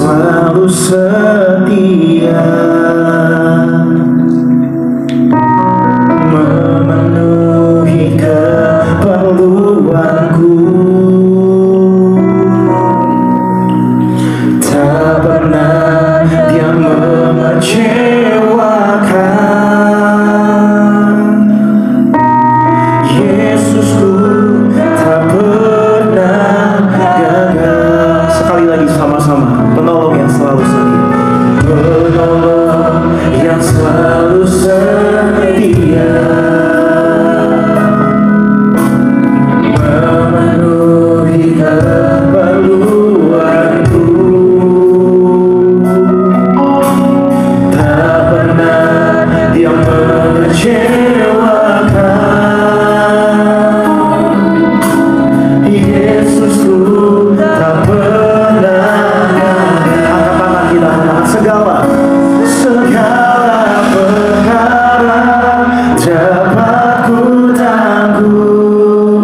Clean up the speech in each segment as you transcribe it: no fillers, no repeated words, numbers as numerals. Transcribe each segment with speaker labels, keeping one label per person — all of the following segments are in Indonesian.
Speaker 1: selalu setia, memenuhi keperluanku. Tak pernah Dia mengecewakan. Yesusku tak pernah gagal. Sekali lagi sama-sama, penolong yang selalu setia, penolong yang selalu setia, memenuhi keperluanku. Tak pernah Dia mengecewakan. Yesusku tak pernah gagal. Angkat tangan kita, segala perkara dapat ku tangguh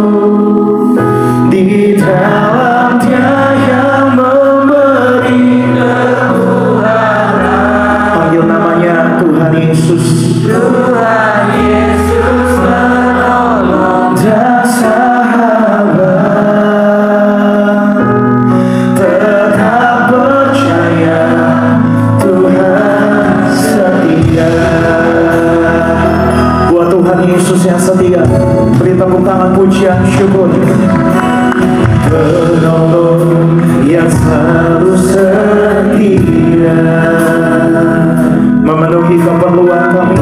Speaker 1: di dalam Dia yang memberi kekuatan. Panggil namanya Tuhan Yesus. Tuhan Yesus menolong dan sahabat. Tetap percaya Tuhan setia. Buat Tuhan Yesus yang setia, beri tepuk tangan pujian syukur. Penolong yang selalu setia, memenuhi keperluan kami.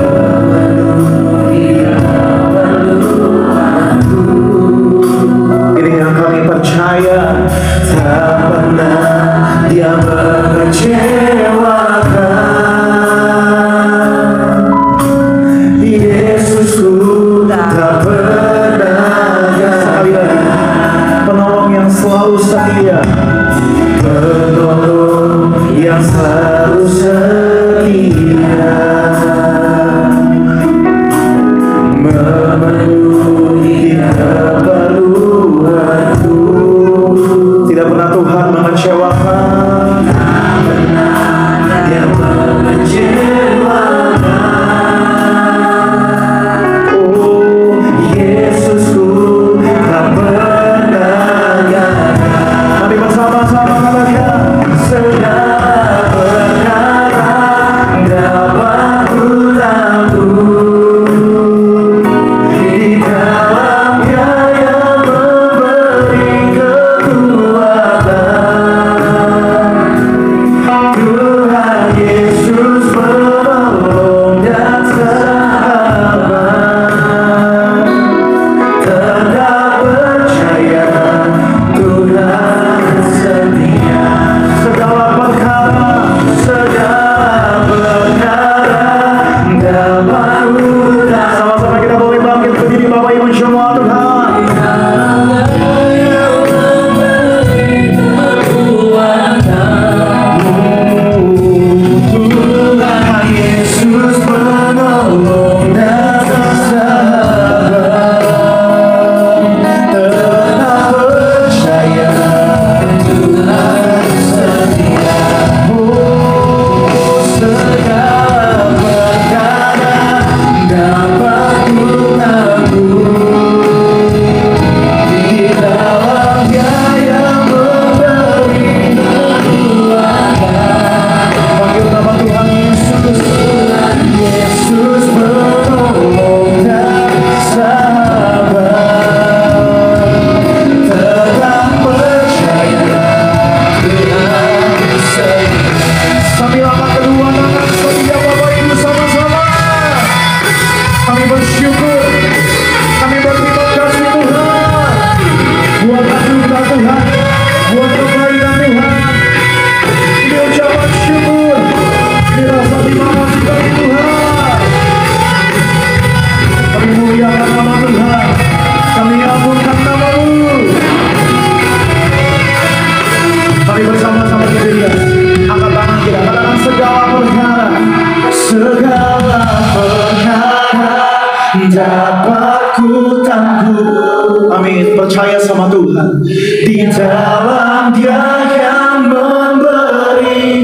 Speaker 1: Ini yang kami percaya, tak pernah Dia mengecewakan. Yesusku tak pernah gagal. Sekali lagi, penolong yang selalu setia, penolong yang selalu setia, memenuhi keperluanku. Tidak pernah Tuhan mengecewakan. Tak pernah Dia mengecewakan. Oh, Yesusku tak pernah gagal. Mari bersama-sama katakan, segala perkara dapat ku tangguh di dalam Dia yang memberi kekuatan. Tuhan Yesus menolong dan sahabat. Tetap percaya Tuhan setia. Segala perkara dapat ku tangguh. Sama-sama kita boleh bangkit berdiri, Bapak Ibu semua. Tuhan Tuhan Yesus menolong dan sahabat. Tetap percaya Tuhan setia. Oh, segala perkara dapat ku tangguh di dalam Dia yang memberi kekuatan. Panggil nama Tuhan Yesus. Tuhan Yesus menolong dan sahabat. Tetap percaya Tuhan setia. Sambil angkat kedua tangan setia, Bapak Ibu sama-sama. Kami bersyukur, kami berterima kasih Tuhan buat anugerah Tuhan, buat kebaikan Tuhan. Ini ucapan syukur, ini rasa terima kasih bagi Tuhan. Kami muliakan nama Tuhan, kami agungkan nama-Mu. Kami bersama-sama berdiri, angkat tangan kita, katakan segala perkara dapat ku tangguh. Amin. Percaya sama Tuhan. Di dalam Dia yang memberi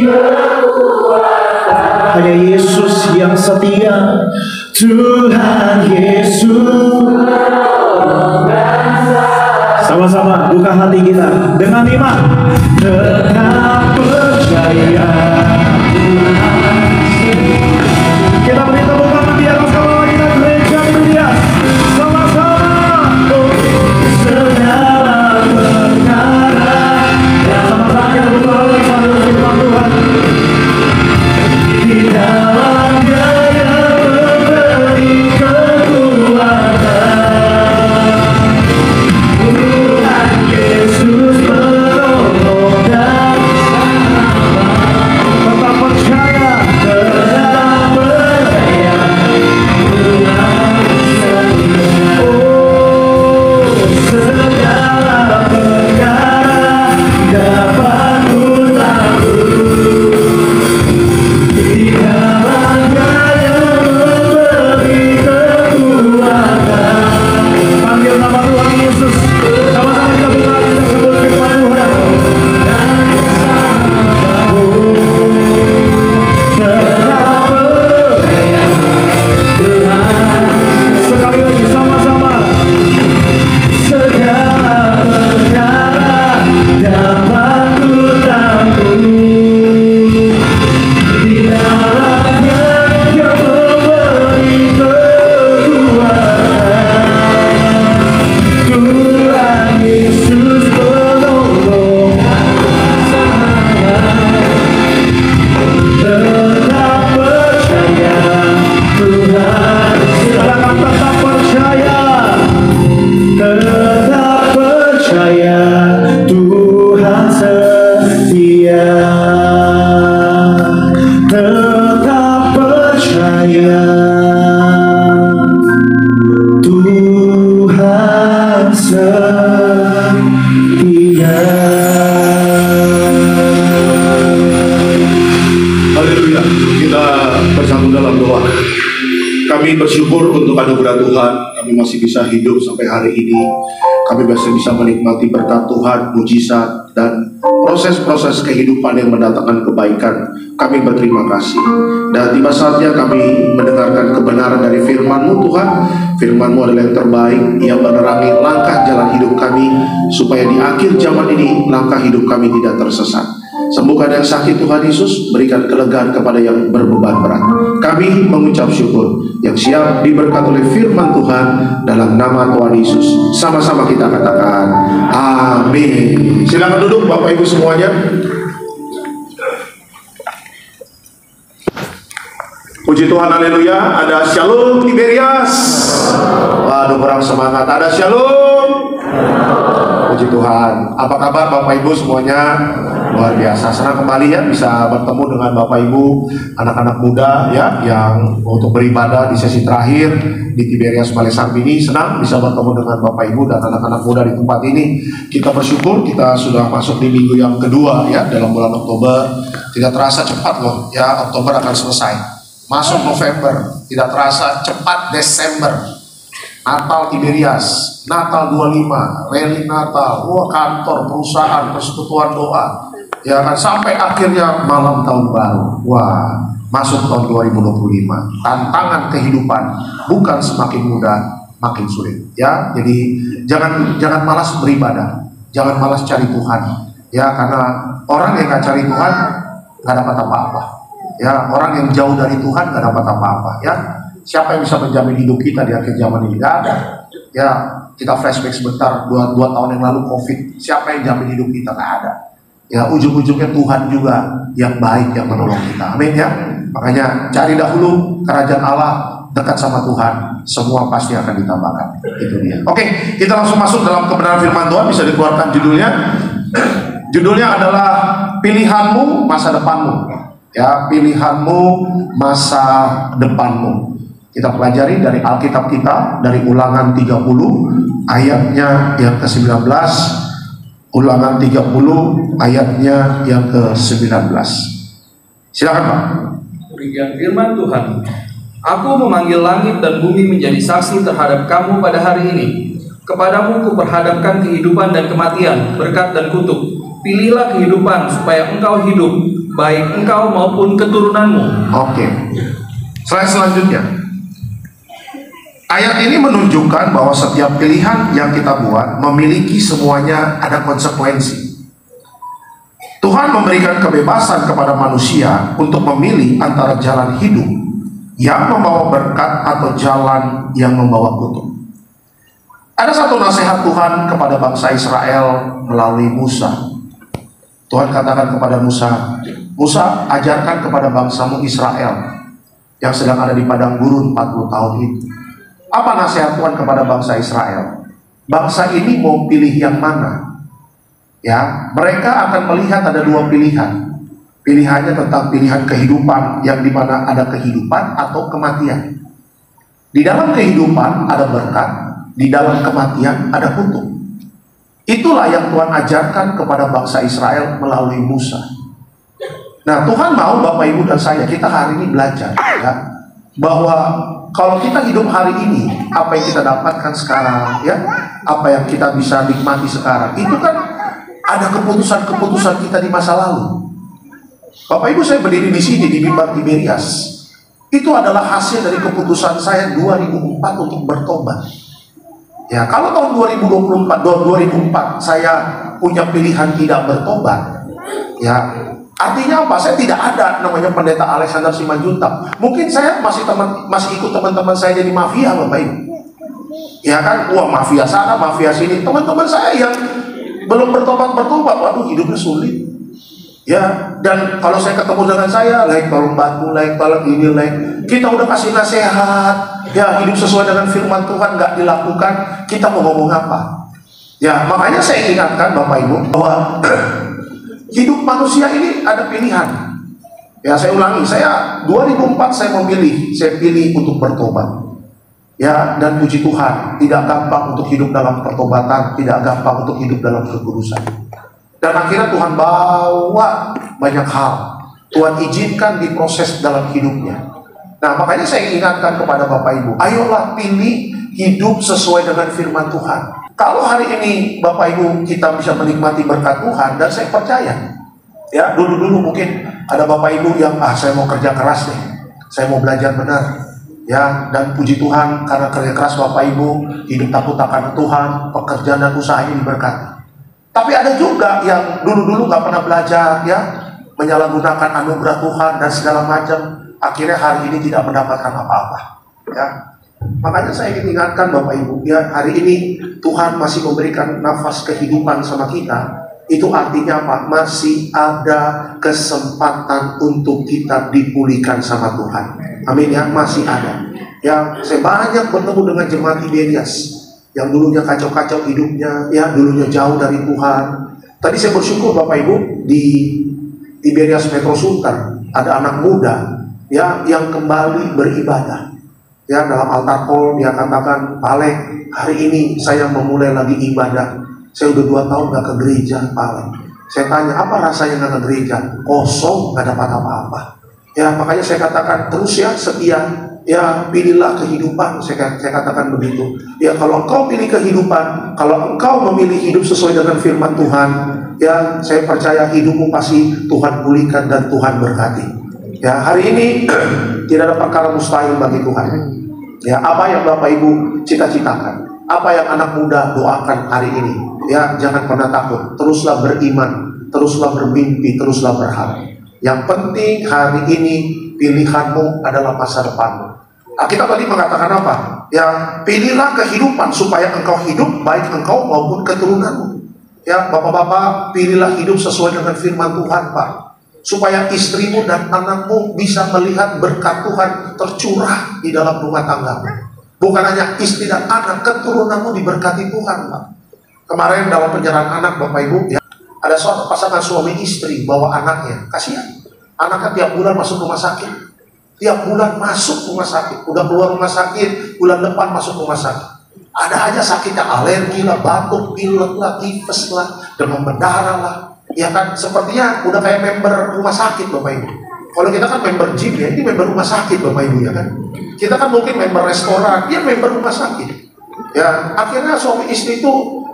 Speaker 1: hanya Yesus yang setia. Tuhan Yesus. Sama-sama buka hati kita dengan iman. Tetap percaya. Kita beri tepuk tangan di atas kepala kita, gereja dunia. Sama-sama. Segala perkara. Sama-sama kita buka lagi sambil firman Tuhan. Di dalamnya yang memberi kekuatan. Tuhan Yesus menolong dan tetap percaya, tetap percaya. Oh, segala perkara dapat kutakluk. Di dalamnya yang memberi kekuatan. Panggil nama Tuhan Yesus. Sama-sama kita buka, kita sebut firman Tuhan. Tetap percaya Tuhan. Sekali lagi sama-sama. Segala perkara dapat kutakluk. Di dalamnya yang memberi kekuatan. Tuhan Yesus menolong. Tetap percaya Tuhan. Silakan tetap percaya. Tetap percaya Tuhan setia. Tetap percaya Tuhan setia.
Speaker 2: Haleluya. Kita bersatu dalam doa. Kami bersyukur untuk anugerah Tuhan. Kami masih bisa hidup sampai hari ini. Kami masih bisa menikmati berkat Tuhan, mujizat, dan proses-proses kehidupan yang mendatangkan kebaikan. Kami berterima kasih. Dan tiba saatnya kami mendengarkan kebenaran dari firman-Mu Tuhan. Firman-Mu adalah yang terbaik, yang menerangi langkah jalan hidup kami, supaya di akhir zaman ini langkah hidup kami tidak tersesat. Sembuhkan yang sakit Tuhan Yesus, berikan kelegaan kepada yang berbeban berat. Kami mengucap syukur yang siap diberkati oleh firman Tuhan dalam nama Tuhan Yesus. Sama-sama kita katakan amin. Silakan duduk Bapak Ibu semuanya. Puji Tuhan, haleluya. Ada Shalom Tiberias. Waduh, kurang semangat. Ada Shalom. Puji Tuhan. Apa kabar Bapak Ibu semuanya? Luar biasa, senang kembali ya bisa bertemu dengan Bapak Ibu, anak-anak muda ya yang untuk beribadah di sesi terakhir di Tiberias Balai Sarbini. Senang bisa bertemu dengan Bapak Ibu dan anak-anak muda di tempat ini. Kita bersyukur kita sudah masuk di minggu yang kedua ya dalam bulan Oktober. Tidak terasa cepat loh ya, Oktober akan selesai. Masuk November, tidak terasa cepat Desember. Natal Tiberias, Natal 25, rally Natal, kantor, perusahaan, persekutuan doa. Ya kan sampai akhirnya malam tahun baru. Wah, masuk tahun 2025. Tantangan kehidupan bukan semakin mudah, makin sulit. Ya, jadi jangan malas beribadah, jangan malas cari Tuhan. Ya, karena orang yang nggak cari Tuhan nggak dapat apa-apa. Ya, orang yang jauh dari Tuhan nggak dapat apa-apa. Ya, siapa yang bisa menjamin hidup kita di akhir zaman ini? Nggak ada. Ya, kita flashback sebentar 2 tahun yang lalu COVID. Siapa yang jamin hidup kita? Nggak ada. Ya, ujung-ujungnya Tuhan juga yang baik yang menolong kita. Amin ya. Makanya cari dahulu kerajaan Allah, dekat sama Tuhan, semua pasti akan ditambahkan. Itu dia. Oke, kita langsung masuk dalam kebenaran firman Tuhan. Bisa dikeluarkan judulnya. Judulnya adalah pilihanmu masa depanmu. Ya, pilihanmu masa depanmu. Kita pelajari dari Alkitab kita dari Ulangan 30 ayatnya yang ke-19. Ulangan 30 ayatnya yang ke-19. Silakan Pak.
Speaker 3: Demikian firman Tuhan. Aku memanggil langit dan bumi menjadi saksi terhadap kamu pada hari ini. Kepadamu kuperhadapkan kehidupan dan kematian, berkat dan kutuk. Pilihlah kehidupan supaya engkau hidup, baik engkau maupun keturunanmu.
Speaker 2: Oke. Slide selanjutnya. Ayat ini menunjukkan bahwa setiap pilihan yang kita buat memiliki semuanya ada konsekuensi. Tuhan memberikan kebebasan kepada manusia untuk memilih antara jalan hidup yang membawa berkat atau jalan yang membawa kutuk. Ada satu nasihat Tuhan kepada bangsa Israel melalui Musa. Tuhan katakan kepada Musa, Musa, ajarkan kepada bangsamu Israel yang sedang ada di padang gurun 40 tahun itu. Apa nasihat Tuhan kepada bangsa Israel? Bangsa ini mau pilih yang mana? Ya, mereka akan melihat ada dua pilihan. Pilihannya tentang pilihan kehidupan yang dimana ada kehidupan atau kematian. Di dalam kehidupan ada berkat, di dalam kematian ada kutuk. Itulah yang Tuhan ajarkan kepada bangsa Israel melalui Musa. Nah, Tuhan mau Bapak Ibu dan saya, kita hari ini belajar ya, bahwa kalau kita hidup hari ini, apa yang kita dapatkan sekarang, ya, apa yang kita bisa nikmati sekarang, itu kan ada keputusan-keputusan kita di masa lalu. Bapak Ibu, saya berdiri di sini di mimbar Tiberias. Itu adalah hasil dari keputusan saya 2004 untuk bertobat. Ya, kalau tahun 2004 saya punya pilihan tidak bertobat, ya, artinya apa? Saya tidak ada namanya pendeta Alexander Simanjuntak. Mungkin saya masih ikut teman-teman saya jadi mafia, Bapak Ibu. Ya kan, wah, mafia sana, mafia sini. Teman-teman saya yang belum bertobat, waduh, hidupnya sulit. Ya, dan kalau saya ketemu dengan saya, tolong bantu, tolong ini, kita udah kasih nasihat, ya, hidup sesuai dengan firman Tuhan nggak dilakukan, kita mau ngomong apa? Ya, makanya saya ingatkan Bapak Ibu bahwa hidup manusia ini ada pilihan. Ya, saya ulangi, saya 2004 saya memilih, saya pilih untuk bertobat. Ya, dan puji Tuhan, tidak gampang untuk hidup dalam pertobatan, tidak gampang untuk hidup dalam kekudusan. Dan akhirnya Tuhan bawa banyak hal, Tuhan izinkan diproses dalam hidupnya. Nah, makanya saya ingatkan kepada Bapak Ibu, ayolah pilih hidup sesuai dengan firman Tuhan. Kalau hari ini Bapak Ibu kita bisa menikmati berkat Tuhan, dan saya percaya, ya, dulu mungkin ada Bapak Ibu yang saya mau kerja keras deh, saya mau belajar benar. Ya, dan puji Tuhan karena kerja keras Bapak Ibu, hidup takut akan Tuhan, pekerjaan dan usaha ini diberkati. Tapi ada juga yang dulu nggak pernah belajar, ya, menyalahgunakan anugerah Tuhan dan segala macam, akhirnya hari ini tidak mendapatkan apa-apa. Ya, makanya saya ingin ingatkan Bapak Ibu, ya, hari ini Tuhan masih memberikan nafas kehidupan sama kita. Itu artinya apa? Masih ada kesempatan untuk kita dipulihkan sama Tuhan. Amin, ya, masih ada. Ya, saya banyak bertemu dengan jemaat Tiberias yang dulunya kacau-kacau hidupnya, ya, dulunya jauh dari Tuhan. Tadi saya bersyukur Bapak Ibu di Tiberias Metro Sultan ada anak muda, ya, yang kembali beribadah. Ya, dalam altar call dia katakan, Pak Alek, hari ini saya memulai lagi ibadah. Saya udah 2 tahun gak ke gereja, Pak Alek. Saya tanya, apa rasanya gak ke gereja? Kosong, gak dapat apa-apa. Ya, makanya saya katakan terus, ya, setia. Ya, pilihlah kehidupan. Saya katakan begitu. Ya, kalau engkau pilih kehidupan, kalau engkau memilih hidup sesuai dengan firman Tuhan, ya, saya percaya hidupmu pasti Tuhan pulihkan dan Tuhan berkati. Ya, hari ini tidak ada perkara mustahil bagi Tuhan. Ya, apa yang Bapak Ibu cita-citakan, apa yang anak muda doakan hari ini, ya, jangan pernah takut. Teruslah beriman, teruslah bermimpi, teruslah berharap. Yang penting hari ini pilihanmu adalah masa depanmu. Nah, kita tadi mengatakan apa? Ya, pilihlah kehidupan supaya engkau hidup, baik engkau maupun keturunanmu. Ya, bapak-bapak, pilihlah hidup sesuai dengan firman Tuhan, Pak. Supaya istrimu dan anakmu bisa melihat berkat Tuhan tercurah di dalam rumah tanggamu. Bukan hanya istri dan anak, keturunanmu diberkati Tuhan, Pak. Kemarin dalam penyerahan anak, Bapak Ibu, ya, ada suatu pasangan suami istri bawa anaknya. Kasihan, anaknya tiap bulan masuk rumah sakit. Tiap bulan masuk rumah sakit. Udah keluar rumah sakit, bulan depan masuk rumah sakit. Ada aja sakitnya, alergi lah, batuk, pilek lah, tifus lah, demam berdarah lah. Ya kan, sepertinya udah kayak member rumah sakit, Bapak Ibu. Kalau kita kan member gym, ya, ini member rumah sakit, Bapak Ibu, ya kan. Kita kan mungkin member restoran, dia member rumah sakit. Ya, akhirnya suami istri itu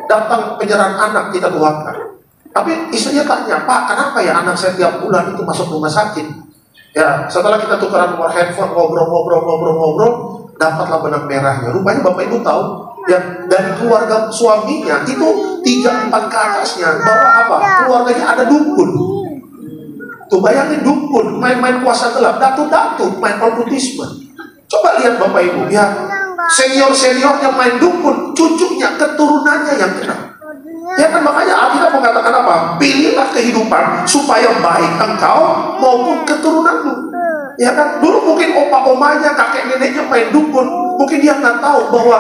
Speaker 2: datang penyerahan anak, kita doakan. Tapi istrinya tanya, Pak, kenapa ya anak saya tiap bulan itu masuk rumah sakit? Ya, setelah kita tukeran nomor handphone, ngobrol, dapatlah benang merahnya. Rupanya Bapak Ibu tahu, ya dari keluarga suaminya itu 3-4 ke atasnya, bahwa apa? Keluarganya ada dukun. Tuh bayangin dukun, main-main kuasa gelap, datu-datu, main okkultisme. Coba lihat Bapak Ibu, ya senior-seniornya main dukun, cucunya, keturunannya yang kena. Ya kan, makanya Alkitab mengatakan apa? Pilihlah kehidupan supaya baik engkau maupun keturunanmu. Ya kan, dulu mungkin opa-omanya, kakek neneknya main dukun, mungkin dia nggak tahu bahwa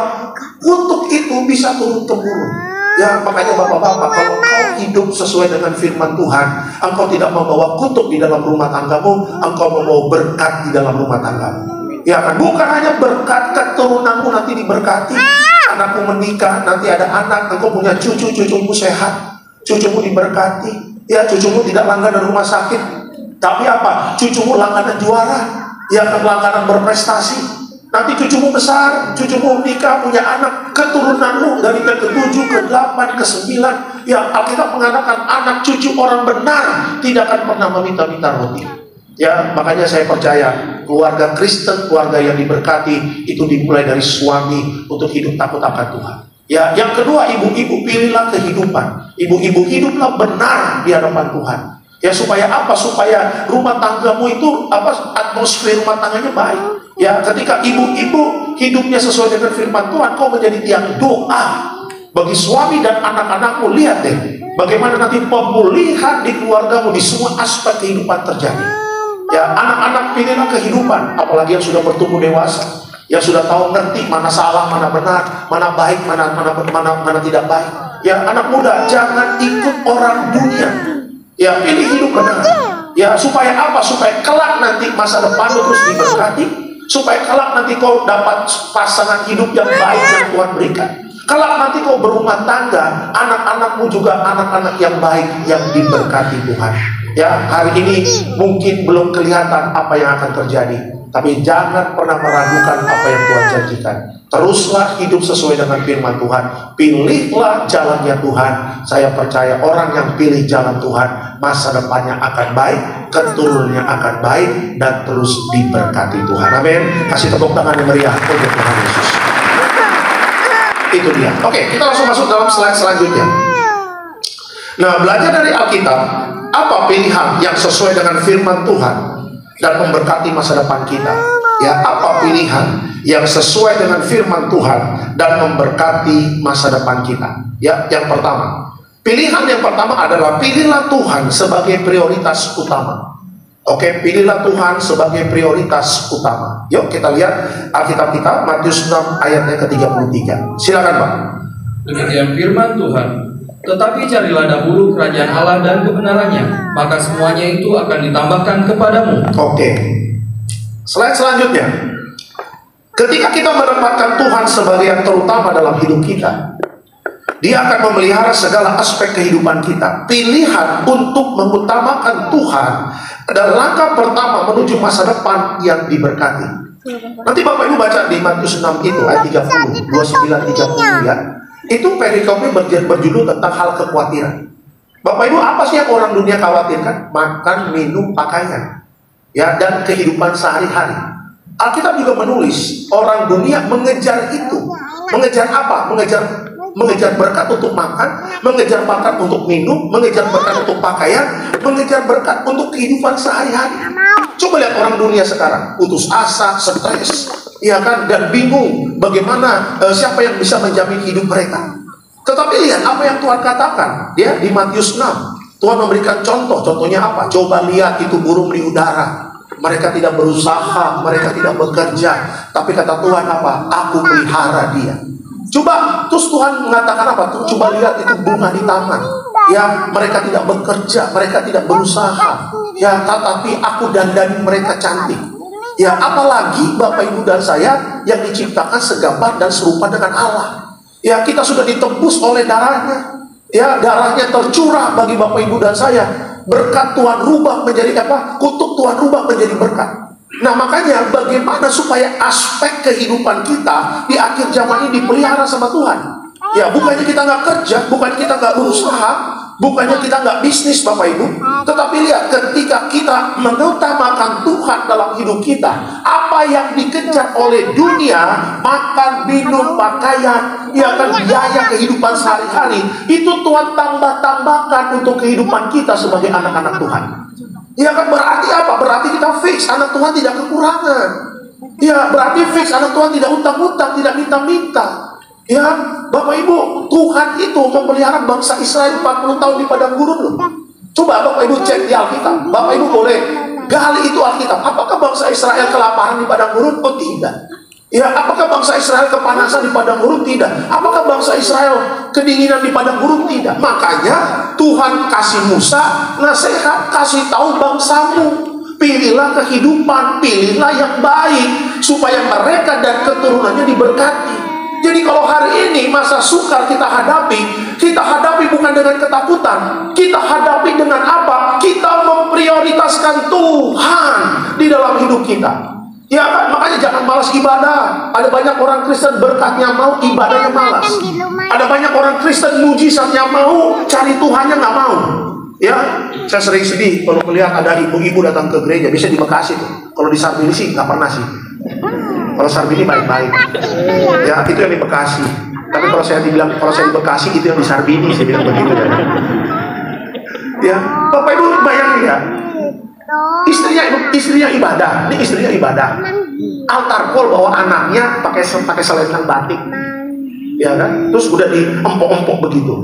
Speaker 2: kutuk itu bisa turun-temurun. Ya, makanya bapak-bapak, kalau kau hidup sesuai dengan firman Tuhan, engkau tidak membawa kutuk di dalam rumah tanggamu, engkau membawa berkat di dalam rumah tanggamu. Ya kan, bukan hanya berkat keturunanmu nanti diberkati, anakmu menikah, nanti ada anak, engkau punya cucu, cucumu sehat, cucumu diberkati, ya cucumu tidak langganan rumah sakit, tapi apa? Cucumu langganan juara, ya langganan berprestasi. Nanti cucumu besar, cucumu nikah, punya anak, keturunanmu dari ke-7, ke-8, ke-9. Ya, Alkitab mengatakan anak cucu orang benar tidak akan pernah meminta-minta roti. Ya, makanya saya percaya keluarga Kristen, keluarga yang diberkati itu dimulai dari suami untuk hidup takut akan Tuhan. Ya, yang kedua, ibu-ibu pilihlah kehidupan. Ibu-ibu hiduplah benar di hadapan Tuhan. Ya, supaya apa? Supaya rumah tanggamu itu atmosfer rumah tangganya baik. Ya, ketika ibu-ibu hidupnya sesuai dengan firman Tuhan, kau menjadi tiang doa bagi suami dan anak-anakmu. Lihat deh, bagaimana nanti pemulihan di keluargamu di semua aspek kehidupan terjadi. Ya, anak-anak pilihlah kehidupan, apalagi yang sudah bertumbuh dewasa, yang sudah tahu ngerti mana salah, mana benar, mana baik, mana tidak baik. Ya, anak muda, jangan ikut orang dunia. Ya, pilih hidup benar. Ya, supaya apa? Supaya kelak nanti masa depan terus diberkati, supaya kelak nanti kau dapat pasangan hidup yang baik yang Tuhan berikan. Kelak nanti kau berumah tangga, anak-anakmu juga anak-anak yang baik yang diberkati Tuhan. Ya, hari ini mungkin belum kelihatan apa yang akan terjadi, tapi jangan pernah meragukan apa yang Tuhan janjikan. Teruslah hidup sesuai dengan firman Tuhan. Pilihlah jalannya Tuhan. Saya percaya orang yang pilih jalan Tuhan, masa depannya akan baik, keturunannya akan baik, dan terus diberkati Tuhan. Amin. Kasih tepuk tangan yang meriah untuk Tuhan Yesus. Itu dia. Oke, kita langsung masuk dalam slide selanjutnya. Nah, belajar dari Alkitab, apa pilihan yang sesuai dengan firman Tuhan dan memberkati masa depan kita? Ya, apa pilihan yang sesuai dengan firman Tuhan dan memberkati masa depan kita? Ya, yang pertama, pilihan yang pertama adalah pilihlah Tuhan sebagai prioritas utama. Oke, pilihlah Tuhan sebagai prioritas utama. Yuk kita lihat Alkitab kita, Matius 6 ayatnya ke-33. Silakan Pak.
Speaker 3: Demikian firman Tuhan. Tetapi carilah dahulu kerajaan Allah dan kebenarannya, maka semuanya itu akan ditambahkan kepadamu.
Speaker 2: Oke. Slide selanjutnya. Ketika kita menempatkan Tuhan sebagai yang terutama dalam hidup kita, Dia akan memelihara segala aspek kehidupan kita. Pilihan untuk mengutamakan Tuhan adalah langkah pertama menuju masa depan yang diberkati. Nanti Bapak Ibu baca di Matius 6 itu ayat 30, 29-30 ya. Itu perikopnya berjudul tentang hal kekhawatiran. Bapak Ibu, apa sih yang orang dunia khawatirkan? Makan, minum, pakaian, ya, dan kehidupan sehari-hari. Alkitab juga menulis orang dunia mengejar itu. Mengejar apa? Mengejar berkat untuk makan, mengejar berkat untuk minum, mengejar berkat untuk pakaian, mengejar berkat untuk kehidupan sehari-hari. Coba lihat orang dunia sekarang, putus asa, stres, ya kan, dan bingung bagaimana siapa yang bisa menjamin hidup mereka. Tetapi lihat apa yang Tuhan katakan, ya, di Matius 6. Tuhan memberikan contohnya apa? Coba lihat itu burung di udara. Mereka tidak berusaha, mereka tidak bekerja, tapi kata Tuhan apa? Aku pelihara dia. Coba, terus Tuhan mengatakan apa? Coba lihat itu bunga di taman. Ya, mereka tidak bekerja, mereka tidak berusaha. Ya, tetapi aku dandani mereka cantik. Ya, apalagi Bapak Ibu dan saya yang diciptakan segambar dan serupa dengan Allah. Ya, kita sudah ditebus oleh darahnya. Ya, darahnya tercurah bagi Bapak Ibu dan saya. Berkat Tuhan rubah menjadi apa? Kutuk Tuhan rubah menjadi berkat. Nah, makanya bagaimana supaya aspek kehidupan kita di akhir zaman ini dipelihara sama Tuhan. Ya, bukannya kita nggak kerja, bukannya kita nggak berusaha, Bukannya kita nggak bisnis Bapak Ibu, tetapi lihat ketika kita mengutamakan Tuhan dalam hidup kita, apa yang dikejar oleh dunia, makan, minum, pakaian, ya kan, biaya kehidupan sehari-hari, itu Tuhan tambah-tambahkan untuk kehidupan kita sebagai anak-anak Tuhan. Ya kan, berarti apa? Berarti kita fix, anak Tuhan tidak kekurangan. Ya, berarti fix, anak Tuhan tidak utang-utang, tidak minta-minta. Ya, Bapak Ibu, Tuhan itu memelihara bangsa Israel 40 tahun di padang gurun loh. Coba Bapak Ibu cek di Alkitab. Bapak Ibu boleh gali itu Alkitab. Apakah bangsa Israel kelaparan di padang gurun? Oh tidak. Ya, apakah bangsa Israel kepanasan di padang gurun? Tidak. Apakah bangsa Israel kedinginan di padang gurun? Tidak. Makanya Tuhan kasih Musa nasihat, kasih tahu bangsamu, pilihlah kehidupan, pilihlah yang baik, supaya mereka dan keturunannya diberkati. Jadi kalau hari ini masa sukar kita hadapi bukan dengan ketakutan. Kita hadapi dengan apa? Kita memprioritaskan Tuhan di dalam hidup kita. Ya kan? Makanya jangan malas ibadah. Ada banyak orang Kristen berkatnya mau, ibadahnya malas. Ada banyak orang Kristen mujizatnya mau, cari Tuhannya nggak mau. Ya, saya sering sedih kalau melihat ada ibu-ibu datang ke gereja. Bisa di Bekasi tuh. Kalau di Sarbini sih nggak pernah sih. Kalau Sarbini baik-baik. Ya, itu yang di Bekasi. Tapi kalau saya di Bekasi, itu yang di Sarbini, saya bilang begitu. Ya, Bapak Ibu bayangin ya. Istrinya ibadah. Ini istrinya ibadah. Altar call bawa anaknya pakai selendang batik. Ya kan? Terus udah diempok-empok begitu.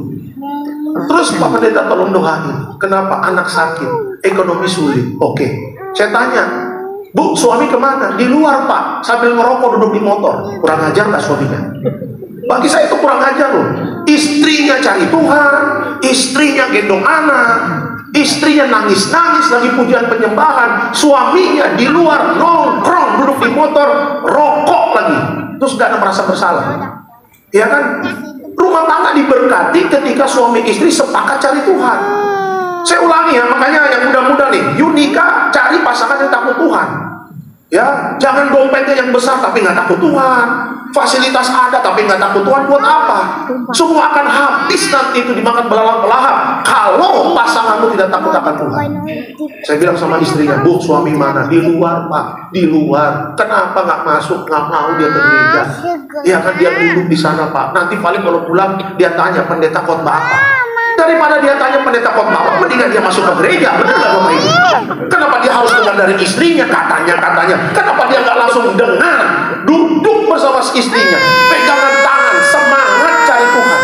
Speaker 2: Terus Pak Pendeta tolong doain. Kenapa anak sakit? Ekonomi sulit. Oke. Saya tanya, Bu, suami kemana? Di luar Pak, sambil ngerokok duduk di motor. Kurang ajar nggak suaminya? Bagi saya itu kurang ajar loh. Istrinya cari Tuhan, istrinya gendong anak, istrinya nangis-nangis lagi pujian penyembahan, suaminya di luar nongkrong duduk di motor, rokok lagi, terus nggak ada merasa bersalah. Ya kan? Rumah tangga diberkati ketika suami istri sepakat cari Tuhan. Saya ulangi ya, makanya yang muda-muda nih, yuk nikah, cari pasangan yang takut Tuhan. Ya, jangan dompetnya yang besar tapi nggak takut Tuhan. Fasilitas ada tapi nggak takut Tuhan, buat apa? Semua akan habis nanti itu dimakan belalang pelahap kalau pasanganmu tidak takut akan Tuhan. Saya bilang sama istrinya, Bu, suami mana? Di luar Pak, di luar. Kenapa nggak masuk? Nggak mau dia ke gereja. Ya kan, dia duduk di sana Pak. Nanti paling kalau pulang dia tanya, pendeta khotbah apa? Daripada dia tanya pendeta khotbah apa, mendingan dia masuk ke gereja. Benar nggak Bapak Ibu? Kenapa dia harus dengar dari istrinya katanya? Kenapa dia nggak langsung dengar? Duduk bersama istrinya, pegangan tangan, semangat cari Tuhan.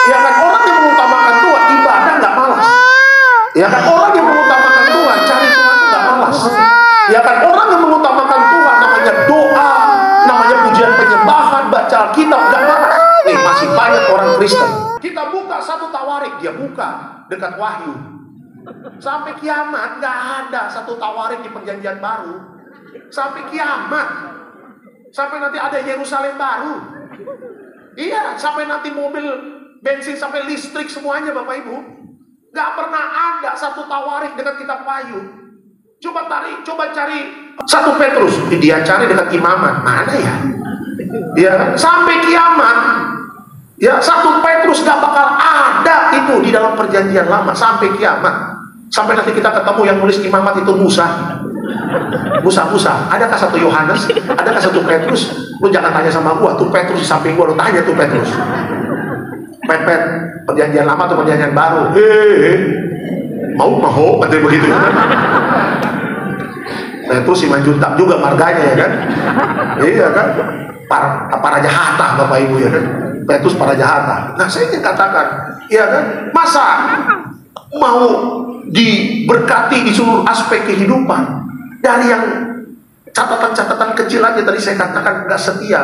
Speaker 2: Ya kan, orang yang mengutamakan Tuhan ibadah nggak malas. Ya kan, orang yang mengutamakan Tuhan cari Tuhan itu nggak malas. Ya kan, orang yang mengutamakan Tuhan namanya doa, namanya pujian penyembahan, baca Alkitab nggak malas. Nih masih banyak orang Kristen. Kita buka satu Tawarik, dia buka dekat Wahyu. Sampai kiamat nggak ada satu Tawarik di Perjanjian Baru. Sampai kiamat. Sampai nanti ada Yerusalem baru. Iya, sampai nanti mobil bensin sampai listrik semuanya Bapak Ibu. Gak pernah ada satu Tawarik dekat kitab Wahyu. Coba cari satu Petrus, dia cari dekat Imamat. Mana ya? Ya, sampai kiamat. Ya, satu Petrus gak bakal ada itu di dalam Perjanjian Lama sampai kiamat. Sampai nanti kita ketemu yang nulis Imamat itu Musa. Adakah satu Yohanes? Adakah satu Petrus? Lu jangan tanya sama gua, tuh Petrus di samping gua, lu tanya tuh Petrus. Pepet, Perjanjian Lama atau Perjanjian Baru? Mau katanya begitu. Petrus Iman Juntak juga marganya ya kan? Iya kan? Para jahata Bapak Ibu ya kan? Petrus para jahata. Nah saya ingin katakan, ya kan? Masa mau diberkati di seluruh aspek kehidupan? Dari yang catatan-catatan kecil aja tadi saya katakan nggak setia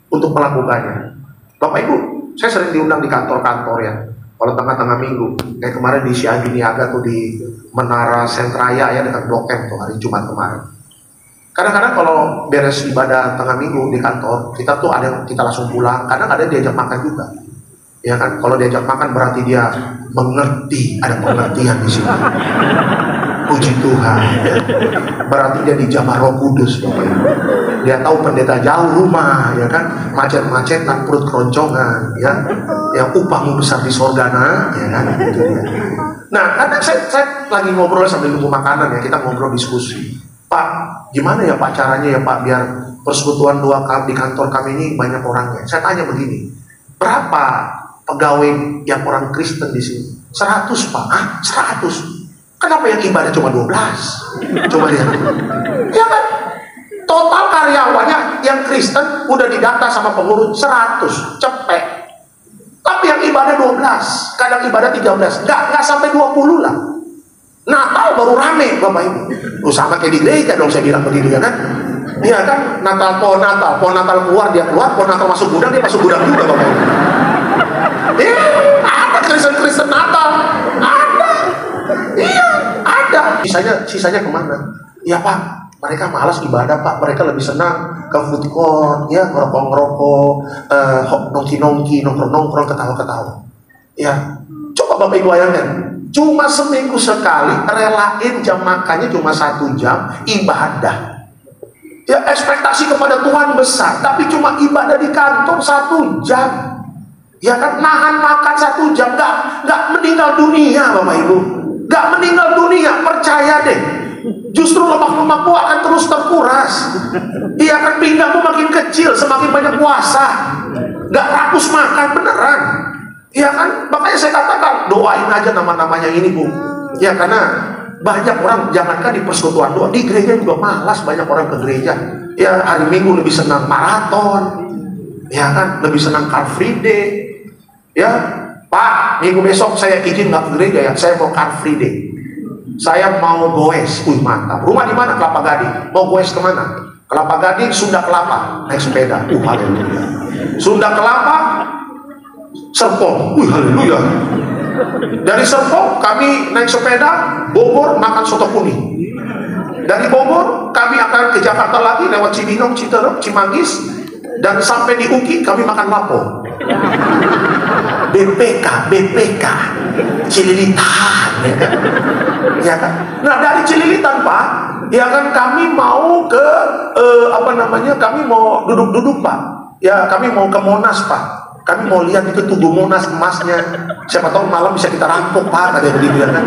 Speaker 2: untuk melakukannya. Bapak Ibu, saya sering diundang di kantor-kantor ya. Kalau tengah-tengah minggu, kayak kemarin di Siagi Niaga tuh di Menara Sentraya ya dekat Blok M tuh hari Jumat kemarin. Kadang-kadang kalau beres ibadah tengah minggu di kantor, kita tuh ada yang kita langsung pulang. Kadang ada yang diajak makan juga. Ya kan, kalau diajak makan berarti dia mengerti, ada pengertian di sini. Puji Tuhan, berarti dia dijamah Roh Kudus, Bapak Ibu. Dia tahu pendeta jauh rumah, ya kan, macet-macetan, perut keroncongan, ya. yang upahmu besar di sorga, nah, ya kan, itu dia. Nah, kadang saya lagi ngobrol sambil nunggu makanan ya, kita ngobrol diskusi. Pak, gimana ya Pak caranya ya Pak biar persekutuan doa di kantor kami ini banyak orangnya? Saya tanya begini, berapa pegawai yang orang Kristen di sini? 100 Pak. Ah, 100. Kenapa yang ibadah cuma 12? Coba lihat. Ya kan? Total karyawannya yang Kristen udah didata sama pengurus 100, cepet. Tapi yang ibadah 12, kadang ibadah 13, nggak sampai 20 lah. Natal baru rame Bapak Ibu. Sama kayak di gereja dong saya bilang begitu ya kan. Iya kan, pohon Natal keluar dia keluar, pohon Natal masuk gudang dia masuk gudang juga Bapak Ibu. Ada Kristen Natal, ada. Iya, ada. Sisanya kemana? Ya Pak, mereka malas ibadah Pak, mereka lebih senang ke food court, ya ngerokok, nongki, nongkrong, ketawa-ketawa. Ya, coba Bapak Ibu bayangkan, cuma seminggu sekali relain jam makannya cuma 1 jam ibadah. Ya ekspektasi kepada Tuhan besar, tapi cuma ibadah di kantor 1 jam. Ya kan, nahan makan 1 jam, nggak meninggal dunia Bapak Ibu, nggak meninggal dunia, percaya deh. Justru lemak-lemakmu akan terus terkuras. Iya kan, pinggangmu makin kecil semakin banyak puasa, nggak rakus makan beneran. Iya kan, makanya saya katakan doain aja nama-namanya ini Bu. Ya karena banyak orang, jangankan di persekutuan doa, di gereja juga malas banyak orang ke gereja. Ya hari Minggu lebih senang maraton, ya kan, lebih senang Car Free Day. Ya Pak, minggu besok saya izin nggak ke gereja ya, saya mau Car Free Day. Saya mau goes, mantap. Rumah di mana? Kelapa Gading. Mau goes kemana? Kelapa Gading, Sunda Kelapa, naik sepeda. Haleluya. Sunda Kelapa, Serpong. Haleluya. Dari Serpong kami naik sepeda Bogor, makan soto kuning. Dari Bogor kami akan ke Jakarta lagi lewat Cibinong, Citerep, Cimanggis, dan sampai di UKI kami makan lapo. BPK Cililitan, ya kan? Nah dari Cililitan Pak, ya kan kami mau ke kami mau duduk-duduk Pak. Ya kami mau ke Monas Pak. Kami mau lihat itu Tugu Monas emasnya. Siapa tahu malam bisa kita rampok Pak, ada begitu ya kan?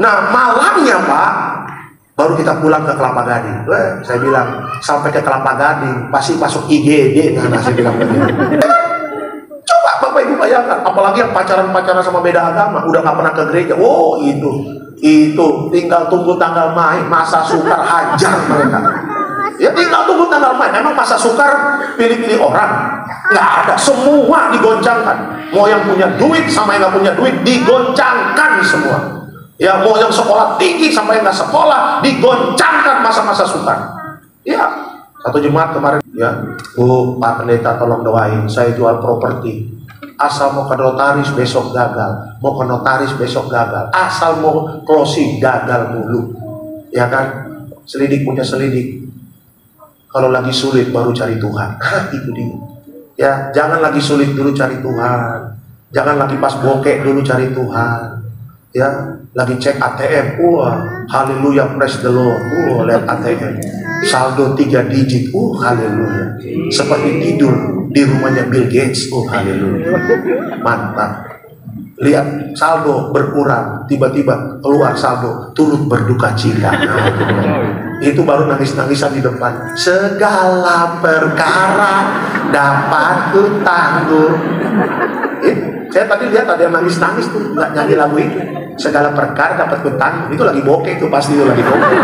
Speaker 2: Nah malamnya Pak, baru kita pulang ke Kelapa Gading. Saya bilang sampai ke Kelapa Gading pasti masuk IGD. Nah saya bilang begitu. Coba Bapak Ibu bayangkan, apalagi yang pacaran sama beda agama, udah nggak pernah ke gereja. Oh itu tinggal tunggu tanggal main, masa sukar hajar mereka. Ya tinggal tunggu tanggal main. Emang masa sukar pilih-pilih orang? Nggak ada, semua digoncangkan. Mau yang punya duit sama yang nggak punya duit digoncangkan semua. Ya mau yang sekolah tinggi sama yang nggak sekolah digoncangkan masa-masa sukar. Ya satu Jumat kemarin ya, Bu Pak Pendeta tolong doain, saya jual properti. Asal mau ke notaris besok gagal, mau ke notaris besok gagal, asal mau closing gagal dulu. Ya kan, selidik punya selidik. Kalau lagi sulit baru cari Tuhan. Itu dia. Ya, jangan lagi sulit dulu cari Tuhan. Jangan lagi pas bokek dulu cari Tuhan. Ya, lagi cek ATM. Wah, haleluya, praise the Lord. Lihat ATM. Saldo 3 digit. Haleluya. Seperti tidur di rumahnya Bill Gates. Haleluya. Mantap. Lihat saldo berkurang, tiba-tiba keluar saldo turut berduka cita. Itu baru nangis-nangisan di depan. Segala perkara dapat ku tanggung. Saya tadi lihat ada yang nangis-nangis tuh, nggak nyanyi lagu itu. Segala perkara dapat ku tanggung. Itu lagi bokeh itu, pasti itu lagi bokeh.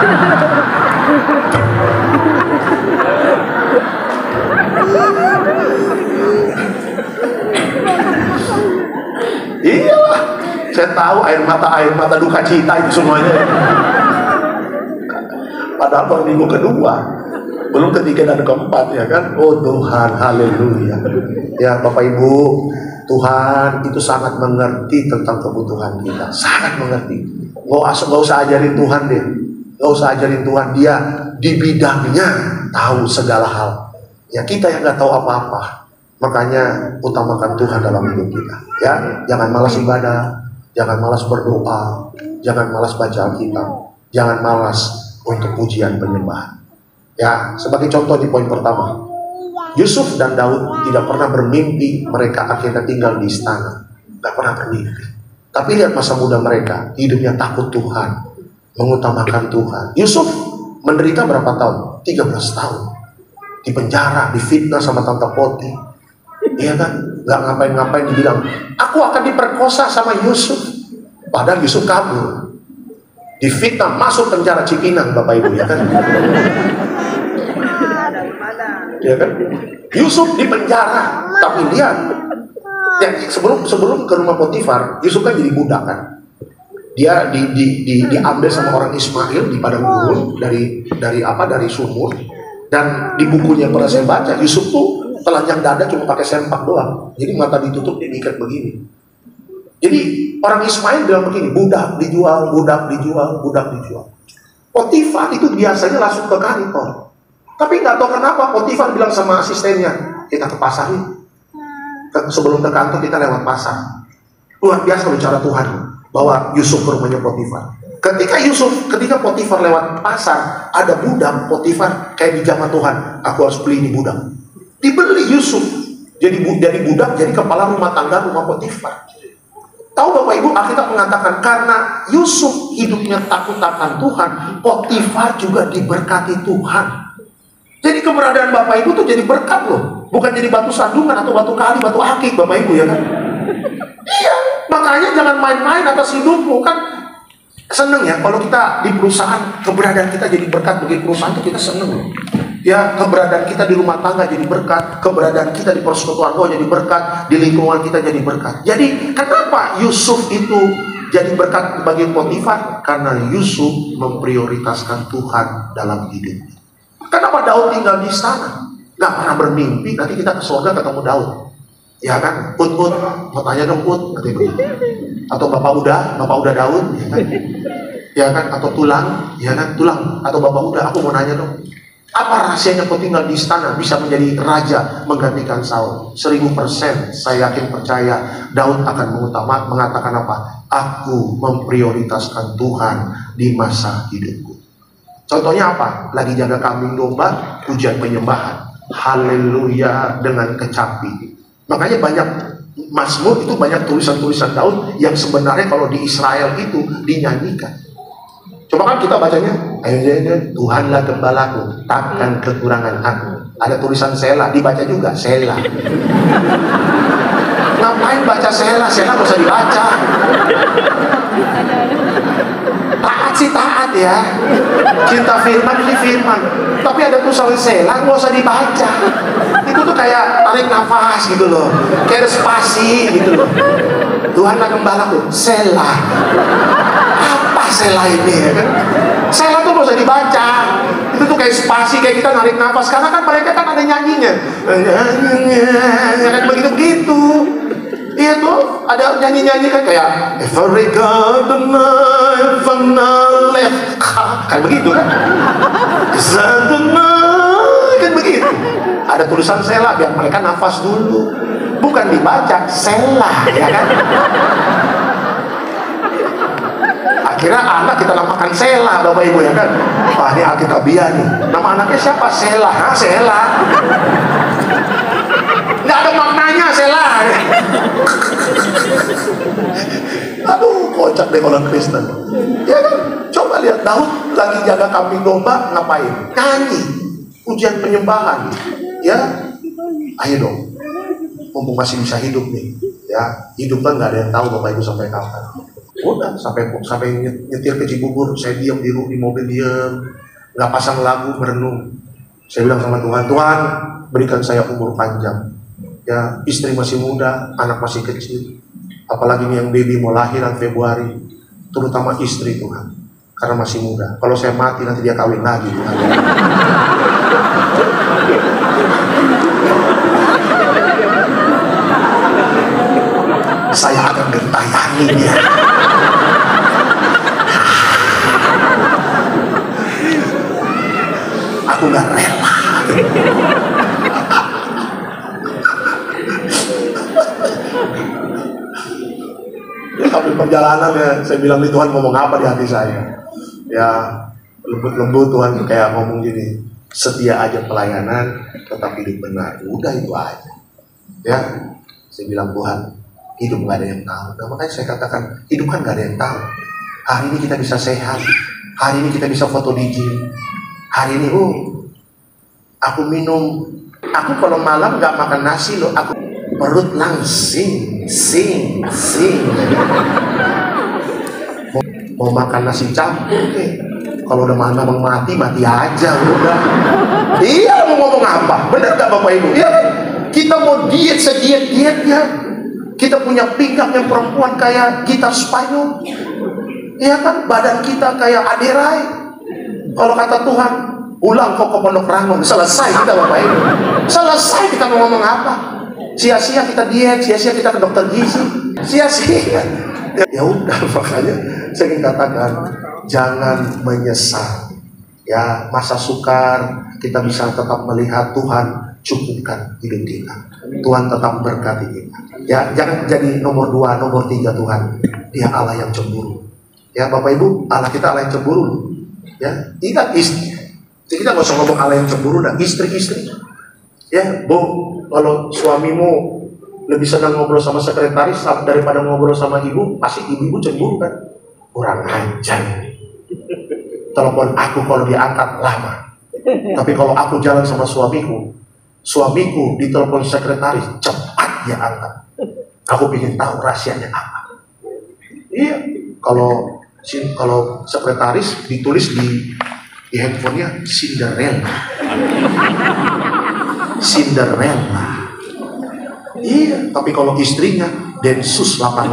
Speaker 2: Iyalah, saya tahu air mata duka cita itu semuanya. Padahal baru minggu kedua, belum ketiga dan keempat ya kan. Oh Tuhan, haleluya. Ya Bapak Ibu, Tuhan itu sangat mengerti tentang kebutuhan kita, sangat mengerti. Nggak usah ajarin Tuhan deh, nggak usah ajarin Tuhan, Dia di bidangnya tahu segala hal. Ya kita yang nggak tahu apa-apa. Makanya utamakan Tuhan dalam hidup kita. Ya, jangan malas ibadah, jangan malas berdoa, jangan malas baca Alkitab, jangan malas untuk pujian penyembahan. Ya, sebagai contoh di poin pertama, Yusuf dan Daud tidak pernah bermimpi mereka akhirnya tinggal di istana. Tidak pernah bermimpi. Tapi lihat masa muda mereka, hidupnya takut Tuhan, mengutamakan Tuhan. Yusuf menderita berapa tahun? 13 tahun. Di penjara, difitnah sama Tante Poti. Iya kan? Gak ngapain-ngapain, dibilang, aku akan diperkosa sama Yusuf. Padahal Yusuf kabur. Difitnah, masuk penjara Cipinang, Bapak Ibu, ya kan? Ya kan? Yusuf di penjara. Tapi lihat, ya, sebelum ke rumah Potifar, Yusuf kan jadi budak kan. Dia diambil sama orang Ismail di padang gurun dari sumur. Dan di bukunya pernah saya baca, Yusuf tuh telanjang dada cuma pakai sempak doang. Jadi mata ditutup, dia diikat begini. Jadi orang Ismail bilang begini, budak dijual, budak dijual, budak dijual. Potifar itu biasanya langsung ke kantor. Tapi nggak tahu kenapa Potifar bilang sama asistennya, kita ke pasar nih. Sebelum ke kantor kita lewat pasar. Luar biasa bicara Tuhan bahwa Yusuf ke rumahnya Potifar. Ketika Potifar lewat pasar, ada budak Potifar kayak dijamah Tuhan. Aku harus beli ini budak. Dibeli Yusuf. Jadi budak, jadi kepala rumah tangga rumah Potifar. Tahu Bapak Ibu, Alkitab mengatakan karena Yusuf hidupnya takut akan Tuhan, Potifar juga diberkati Tuhan. Jadi keberadaan Bapak Ibu tuh jadi berkat loh. Bukan jadi batu sandungan atau batu kali, batu akik Bapak Ibu, ya kan? Iya, makanya jangan main-main atas hidupmu. Kan seneng ya kalau kita di perusahaan, keberadaan kita jadi berkat bagi perusahaan itu kita seneng loh. Ya, keberadaan kita di rumah tangga jadi berkat, keberadaan kita di persekutuan roh jadi berkat, di lingkungan kita jadi berkat. Jadi kenapa Yusuf itu jadi berkat bagi Potifar? Karena Yusuf memprioritaskan Tuhan dalam hidupnya. Kenapa Daud tinggal di istana? Gak pernah bermimpi nanti kita ke surga ketemu Daud. Ya kan? Put, mau tanya dong Put, katanya begitu. Atau Bapak udah Daud, ya kan? Ya kan? Atau tulang, ya kan? Tulang, atau Bapak udah, aku mau nanya dong. Apa rahasianya kau tinggal di istana bisa menjadi raja menggantikan Saul? 1000% saya yakin percaya Daud akan mengatakan apa? Aku memprioritaskan Tuhan di masa hidupku. Contohnya apa? Lagi jaga kambing domba, pujian penyembahan. Haleluya dengan kecapi. Makanya banyak Mazmur itu banyak tulisan-tulisan Daud yang sebenarnya kalau di Israel itu dinyanyikan. Coba kan kita bacanya, Tuhanlah gembalaku, takkan kekurangan aku. Ada tulisan Sela, dibaca juga Sela. Ngapain baca Sela? Sela nggak usah dibaca. Taat sih taat ya. Cinta firman ini firman. Tapi ada tulisan Sela nggak usah dibaca. Itu tuh kayak tarik nafas gitu loh, kayak spasi gitu loh. Tuhanlah gembalaku, Sela. Sela ini ya kan? Sela tuh gak usah dibaca. Itu tuh kayak spasi, kayak kita narik nafas. Karena kan mereka kan ada nyanyinya. Kan begitu-begitu. Iya tuh, ada nyanyi-nyanyi kan kayak every garden kan begitu kan? Kan begitu. Ada tulisan Sela biar mereka nafas dulu. Bukan dibaca, Sela ya kan? Akhirnya anak kita namakan Sela, Bapak Ibu ya kan? Wah ini Alkitabiah nih. Nama anaknya siapa? Sela. Hah, Sela. Nggak ada maknanya Sela. Aduh, kocak deh orang Kristen. Ya kan? Coba lihat Daud lagi jaga kambing domba ngapain? Nyanyi, pujian penyembahan. Ya, ayo dong. Mumpung masih bisa hidup nih. Ya, hidup kan nggak ada yang tahu Bapak Ibu sampai kapan. Udah sampai nyetir ke Cibubur, saya diam di mobil diam, nggak pasang lagu, merenung. Saya bilang sama Tuhan, Tuhan berikan saya umur panjang. Ya, istri masih muda, anak masih kecil. Apalagi nih yang baby mau lahiran Februari, terutama istri Tuhan, karena masih muda. Kalau saya mati nanti dia kawin lagi Tuhan. Saya akan gentayangi dia. Aku gak rela. Ya, sambil perjalanan ya, saya bilang nih Tuhan ngomong apa di hati saya. Ya lembut-lembut Tuhan kayak ngomong gini, setia aja pelayanan, tetap hidup benar. Udah itu aja. Ya, saya bilang Tuhan, hidup nggak ada yang tahu. Nah, makanya saya katakan, hidup kan nggak ada yang tahu. Hari ini kita bisa sehat, hari ini kita bisa foto di gym, hari ini, aku minum, aku kalau malam nggak makan nasi loh, aku perut langsing, sing. Mau makan nasi campur kalau udah mana mati aja udah. Iya, mau ngomong apa? Benar gak Bapak Ibu? Iya kan? Kita mau diet sediet-dietnya. Kita punya pinggang yang perempuan kayak gitar Spanyol. Iya kan? Badan kita kayak aderai. Kalau kata Tuhan, ulang kok ke Pondok Rangon, selesai kita Bapak Ibu. Selesai kita mau ngomong apa? Sia-sia kita diet, sia-sia kita ke dokter gizi, sia-sia. Ya udah, makanya saya ingin katakan, jangan menyesal. Ya, masa sukar kita bisa tetap melihat Tuhan cukupkan hidup kita. Tuhan tetap berkati kita. Ya, jangan jadi nomor 2, nomor 3 Tuhan. Dia Allah yang cemburu. Ya, Bapak Ibu, Allah kita Allah yang cemburu. Ya, ingat istri. Kita nggak usah ngomong Allah yang cemburu, dan istri-istri. Ya, Bu, kalau suamimu lebih senang ngobrol sama sekretaris daripada ngobrol sama ibu, pasti ibu cemburu kan? Kurang ajar. Telepon aku kalau dia angkat lama. Tapi kalau aku jalan sama suamiku ditelepon sekretaris cepat dia angkat. Aku ingin tahu rahasianya apa. Iya, kalau sekretaris ditulis di handphonenya Cinderella. Iya, tapi kalau istrinya Densus 88.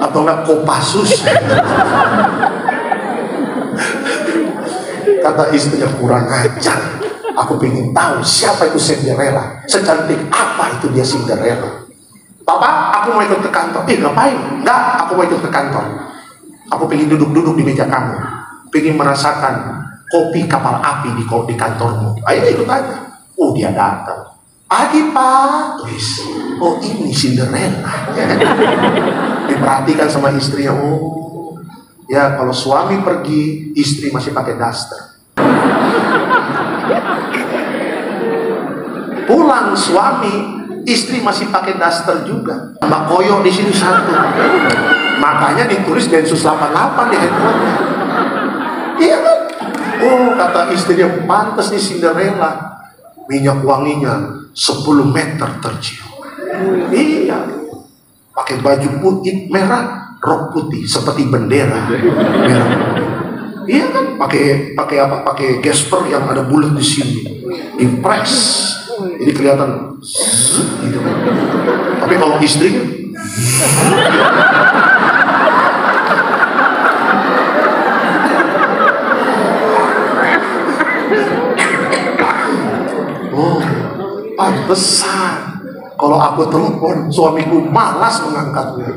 Speaker 2: Atau enggak Kopassus. Kata istrinya, kurang ajar. Aku pengen tahu siapa itu Cinderella. Secantik apa itu dia Cinderella. Papa, aku mau ikut ke kantor. Ngapain? Enggak, aku mau ikut ke kantor. Aku pengen duduk-duduk di meja kamu, pengen merasakan kopi kapal api di kantormu. Ayo ikut aja. Dia datang. Pagi Pak. Tulis. Ini Cinderella. Diperhatikan sama istrinya. Ya, kalau suami pergi, istri masih pakai daster. Pulang suami, istri masih pakai daster juga. Mbak Koyo di sini satu. Makanya ditulis Densus 88 di handphonenya. Iya kan? Kata istrinya, pantas nih Cinderella. Minyak wanginya 10 meter tercium. Iya. Pakai baju putih merah, rok putih seperti bendera merah. Iya kan? Pakai apa? Pakai gesper yang ada bulat di sini. Impress. Jadi kelihatan gitu kan. Tapi kalau istrinya pantesan kalau aku telepon suamiku malas mengangkatnya.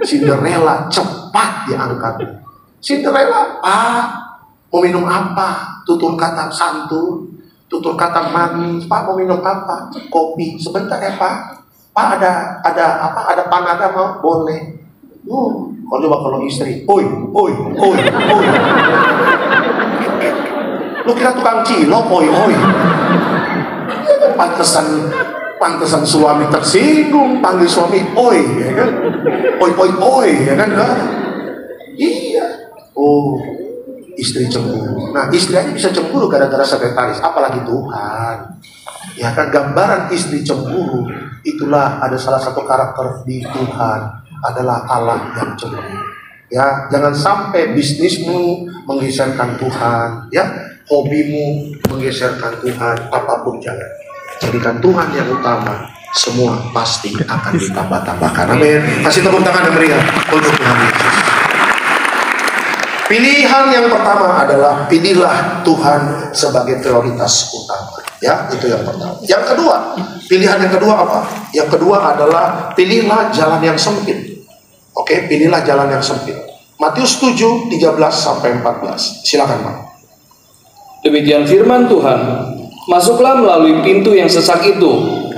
Speaker 2: Cinderella cepat diangkat. Cinderella, Pak mau minum apa? Tutur kata santun, tutur kata manis. Pak mau minum apa? Kopi. Sebentar ya Pak. Pak ada panada mau? Boleh. Kalau istri, oi. Lu kira tukang cilok, oi. Pantesan suami tersinggung, panggil suami oi, ya kan? Oi, ya kan? Iya. Istri cemburu. Nah, istri aja bisa cemburu gara-gara sekretaris, apalagi Tuhan. Ya kan, gambaran istri cemburu itulah ada salah satu karakter di Tuhan, adalah Allah yang cemburu. Ya, jangan sampai bisnismu menggeserkan Tuhan, ya, hobimu menggeserkan Tuhan, apapun jangan. Jadikan Tuhan yang utama, semua pasti akan ditambah-tambahkan. Amin. Kasih tepuk tangan yang meriah untuk Tuhan Yesus. Pilihan yang pertama adalah pilihlah Tuhan sebagai prioritas utama. Ya, itu yang pertama. Yang kedua, pilihan yang kedua apa? Yang kedua adalah pilihlah jalan yang sempit. Oke, pilihlah jalan yang sempit. Matius 7, 13-14. Silakan Pak.
Speaker 3: Demikian firman Tuhan. Masuklah melalui pintu yang sesak itu,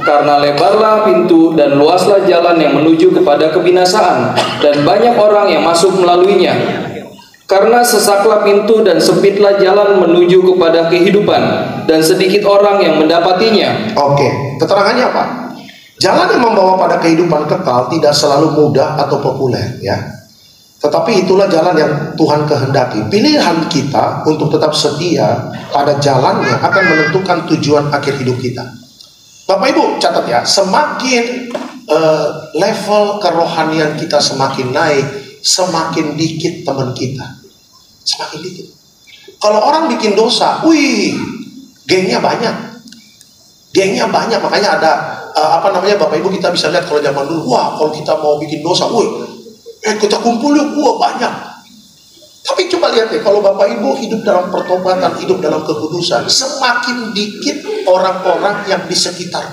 Speaker 3: Karena lebarlah pintu dan luaslah jalan yang menuju kepada kebinasaan, dan banyak orang yang masuk melaluinya. Karena sesaklah pintu dan sempitlah jalan menuju kepada kehidupan, dan sedikit orang yang mendapatinya.
Speaker 2: Oke, keterangannya apa? Jalan yang membawa pada kehidupan kekal tidak selalu mudah atau populer, ya. Tetapi itulah jalan yang Tuhan kehendaki. Pilihan kita untuk tetap setia pada jalannya akan menentukan tujuan akhir hidup kita. Bapak Ibu catat ya, semakin level kerohanian kita semakin naik, semakin dikit teman kita. Semakin dikit. Kalau orang bikin dosa, wih, gengnya banyak. Gengnya banyak, makanya ada Bapak Ibu kita bisa lihat kalau zaman dulu, wah kalau kita mau bikin dosa, wih, kita kumpul yuk, wah banyak. Tapi coba lihat deh, kalau Bapak Ibu hidup dalam pertobatan, hidup dalam kekudusan, semakin dikit orang-orang yang di sekitar.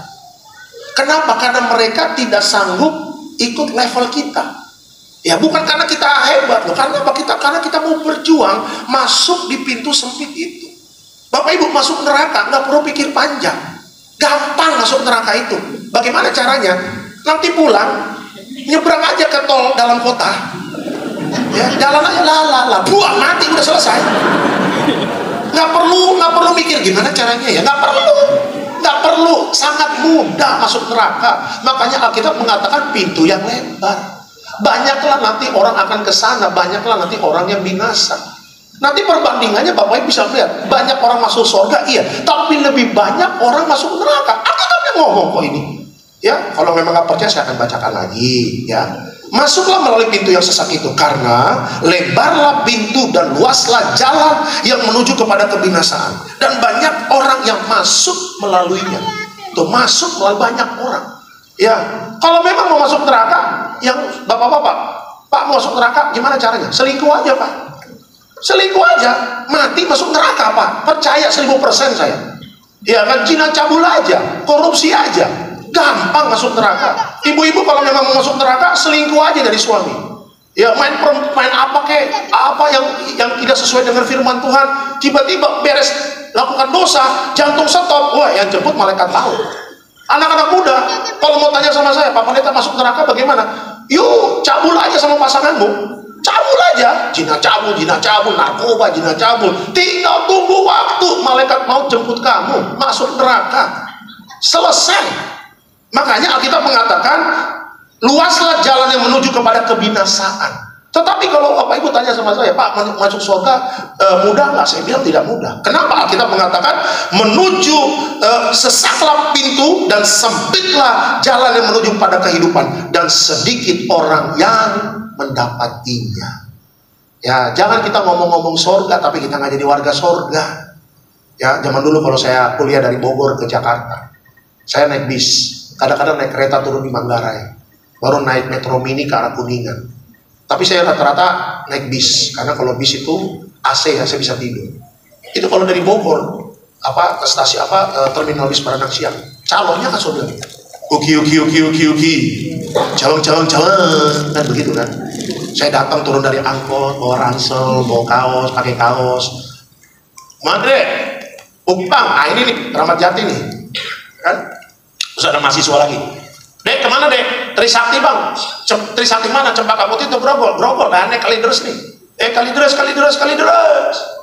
Speaker 2: Kenapa? Karena mereka tidak sanggup ikut level kita. Ya bukan karena kita hebat loh, karena kita mau berjuang masuk di pintu sempit itu. Bapak Ibu masuk neraka nggak perlu pikir panjang, gampang masuk neraka itu. Bagaimana caranya? Nanti pulang nyebrang aja ke tol dalam kota. Ya, jalan aja lah, buang mati udah selesai. Nggak perlu mikir gimana caranya ya, nggak perlu, sangat mudah masuk neraka. Makanya Alkitab mengatakan pintu yang lebar. Banyaklah nanti orang akan ke sana, banyaklah nanti orang yang binasa. Nanti perbandingannya Bapak Ibu bisa lihat, banyak orang masuk surga, iya, tapi lebih banyak orang masuk neraka. Alkitabnya ngomong kok ini. Ya, kalau memang nggak percaya saya akan bacakan lagi, ya. Masuklah melalui pintu yang sesak itu, karena lebarlah pintu dan luaslah jalan yang menuju kepada kebinasaan, dan banyak orang yang masuk melaluinya. Tuh, masuk melalui banyak orang. Ya, kalau memang mau masuk neraka, yang bapak-bapak, Pak mau masuk neraka, gimana caranya? Selingkuh aja Pak, selingkuh aja, mati masuk neraka Pak. Percaya 1000% saya. Ya kan, zina cabul aja, korupsi aja. Gampang masuk neraka. Ibu-ibu kalau memang mau masuk neraka, selingkuh aja dari suami. Ya main apa yang tidak sesuai dengan firman Tuhan. Tiba-tiba beres lakukan dosa, jantung stop. Wah, yang jemput malaikat laut. Anak-anak muda, kalau mau tanya sama saya, Pak Pendeta masuk neraka bagaimana? Yuk, cabul aja sama pasanganmu. Cabul aja. Zina cabul, narkoba, zina cabul. Tinggal tunggu waktu malaikat mau jemput kamu masuk neraka. Selesai. Makanya Alkitab mengatakan luaslah jalan yang menuju kepada kebinasaan. Tetapi kalau Bapak Ibu tanya sama saya, Pak masuk surga mudah nggak? Saya bilang tidak mudah. Kenapa? Alkitab mengatakan menuju sesaklah pintu dan sempitlah jalan yang menuju pada kehidupan, dan sedikit orang yang mendapatinya. Ya, jangan kita ngomong-ngomong surga tapi kita nggak jadi warga surga. Ya, zaman dulu kalau saya kuliah dari Bogor ke Jakarta, saya naik bis. Kadang-kadang naik kereta turun di Manggarai, baru naik metro mini ke arah Kuningan. Tapi saya rata-rata naik bis, karena kalau bis itu AC ya, saya bisa tidur. Itu kalau dari Bogor ke stasiun terminal bis Paranak Siang, calonnya kan saudara, uki, calon, kan begitu kan. Saya datang turun dari angkot, bawa ransel, bawa kaos, pakai kaos. Madre, Bang, ini nih Ramat Jati nih, kan? Terus ada mahasiswa lagi, Dek kemana Dek? Trisakti Bang. Trisakti mana? Cempaka Putih itu Grogol. Nah naik Kalideres nih. Kalideres.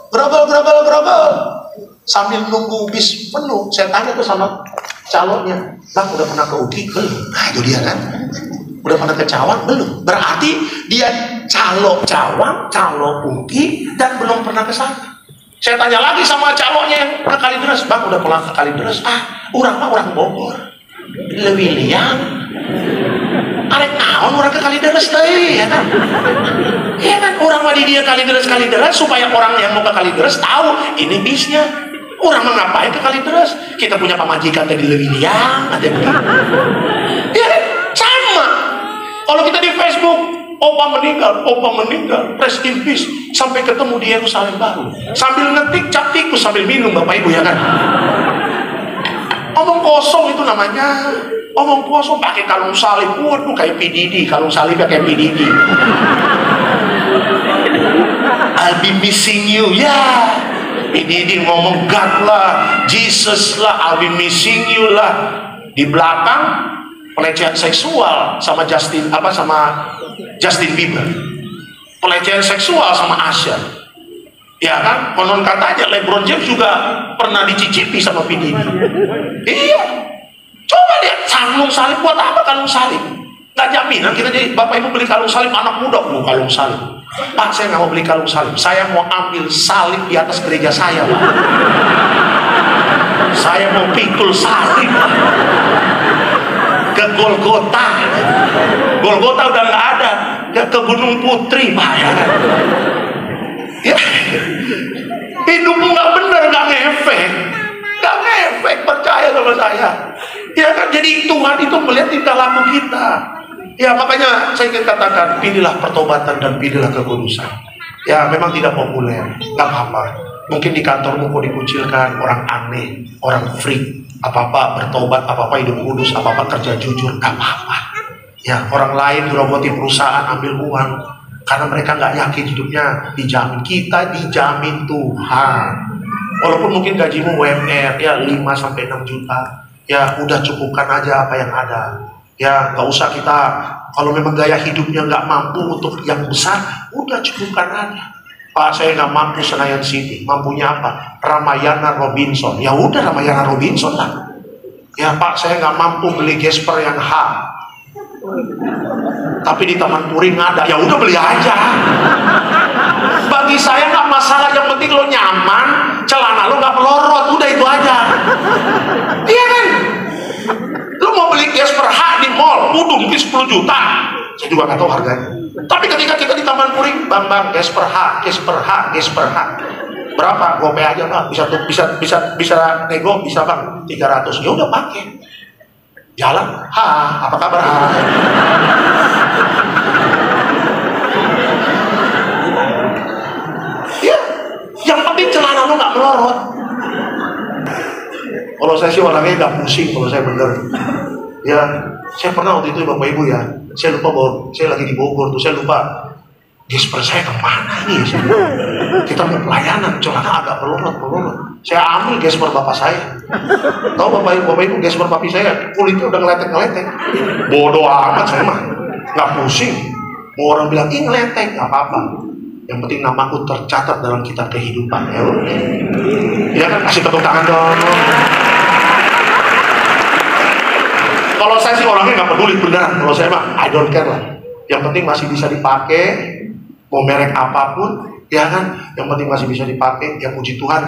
Speaker 2: Grogol. Sambil nunggu bis penuh, saya tanya tuh sama calonnya, Bang udah pernah ke UGI? Belum. Nah itu dia kan. Udah pernah ke Cawang? Belum. Berarti dia calo Cawang, calo UGI, dan belum pernah ke sana. Saya tanya lagi sama calonnya yang ke Kalideres, Bang udah pulang ke Kalideres? Orang Bogor. Lebih liang arek naon orang ke Kalideres teh, ya kan? Ya kan, orang mah di dia Kalideres supaya orang yang mau ke Kalideres tahu ini bisnya. Orang mah ngapain ke Kalideres? Kita punya pamajikan tadi lebih liang ada begitu. Ya kan? Sama. Kalau kita di Facebook, opa meninggal, rest in peace, sampai ketemu di Yerusalem baru. Sambil ngetik cap tikus sambil minum Bapak Ibu, ya kan? Omong kosong itu namanya. Omong kosong pakai kalung salib. Waduh kayak PDD, kalung salib kayak PDD. I'll be missing you. Ya, PDD ngomong God lah, Jesus lah, I'll be missing you lah. Di belakang pelecehan seksual sama Justin Bieber, pelecehan seksual sama Asher, ya kan? Konon katanya LeBron James juga pernah dicicipi sama P. Diddy. Iya, coba lihat kalung salib. Buat apa kalung salib? Nggak jaminan kita jadi bapak ibu beli kalung salib, anak muda kalung salib. Pak, saya nggak mau beli kalung salib, saya mau ambil salib di atas gereja saya, Pak. Saya mau pikul salib ke Golgota. Golgota udah nggak ada, ke Gunung Putri, Pak, ya kan? Ya, hidupmu nggak bener, nggak ngefek, percaya sama saya. Ya kan, jadi Tuhan itu melihat tingkah laku kita. Ya, makanya saya ingin katakan, pilihlah pertobatan dan pilihlah kekudusan. Ya, memang tidak populer, nggak apa-apa. Mungkin di kantormu kok dikucilkan, orang aneh, orang freak, apa-apa bertobat, apa-apa hidup kudus, apa-apa kerja jujur, nggak apa-apa. Ya, orang lain gerogoti perusahaan ambil uang karena mereka nggak yakin hidupnya dijamin. Kita dijamin Tuhan. Walaupun mungkin gajimu UMR ya 5-6 juta, ya udah cukupkan aja apa yang ada. Ya, nggak usah kita, kalau memang gaya hidupnya nggak mampu untuk yang besar, udah cukupkan aja. Pak, saya nggak mampu Senayan City, mampunya apa? Ramayana Robinson. Ya udah Ramayana Robinson lah. Ya Pak, saya nggak mampu beli Gesper yang H, tapi di Taman Puring ada. Ya udah beli aja. Bagi saya nggak masalah, yang penting lo nyaman, celana lo nggak melorot, udah itu aja. Iya kan? Lo mau beli Gesper H di mall, udah mungkin 10 juta. Saya juga nggak tahu harganya. Tapi ketika kita di Taman Puring, bang Gesper H. Berapa? Gope aja Bang. Bisa nego, bisa Bang. 300. Ya udah pakai. Jalan. Apa kabar? Ya, yang penting celana lo nggak melorot. Kalau saya sih orangnya nggak pusing kalau saya bener. Ya, saya pernah waktu itu Bapak Ibu ya, saya lupa bahwa saya lagi di Bogor tuh, saya lupa Gesper saya kemana nih? Kita mau pelayanan, celana agak melorot. Saya ambil Gesper bapak saya. Tahu Bapak Ibu Gesper papi saya kulitnya udah ngeletek. Bodoh amat saya mah, nggak pusing. Mau orang bilang ini ngeletek, nggak apa-apa. Yang penting namaku tercatat dalam kitab kehidupan. Ya udah. Ya kan, kasih tepuk tangan dong. Kalau saya sih orangnya nggak peduli beneran. Kalau saya mah I don't care lah. Yang penting masih bisa dipakai, mau merek apapun, ya kan? Yang penting masih bisa dipakai. Ya puji Tuhan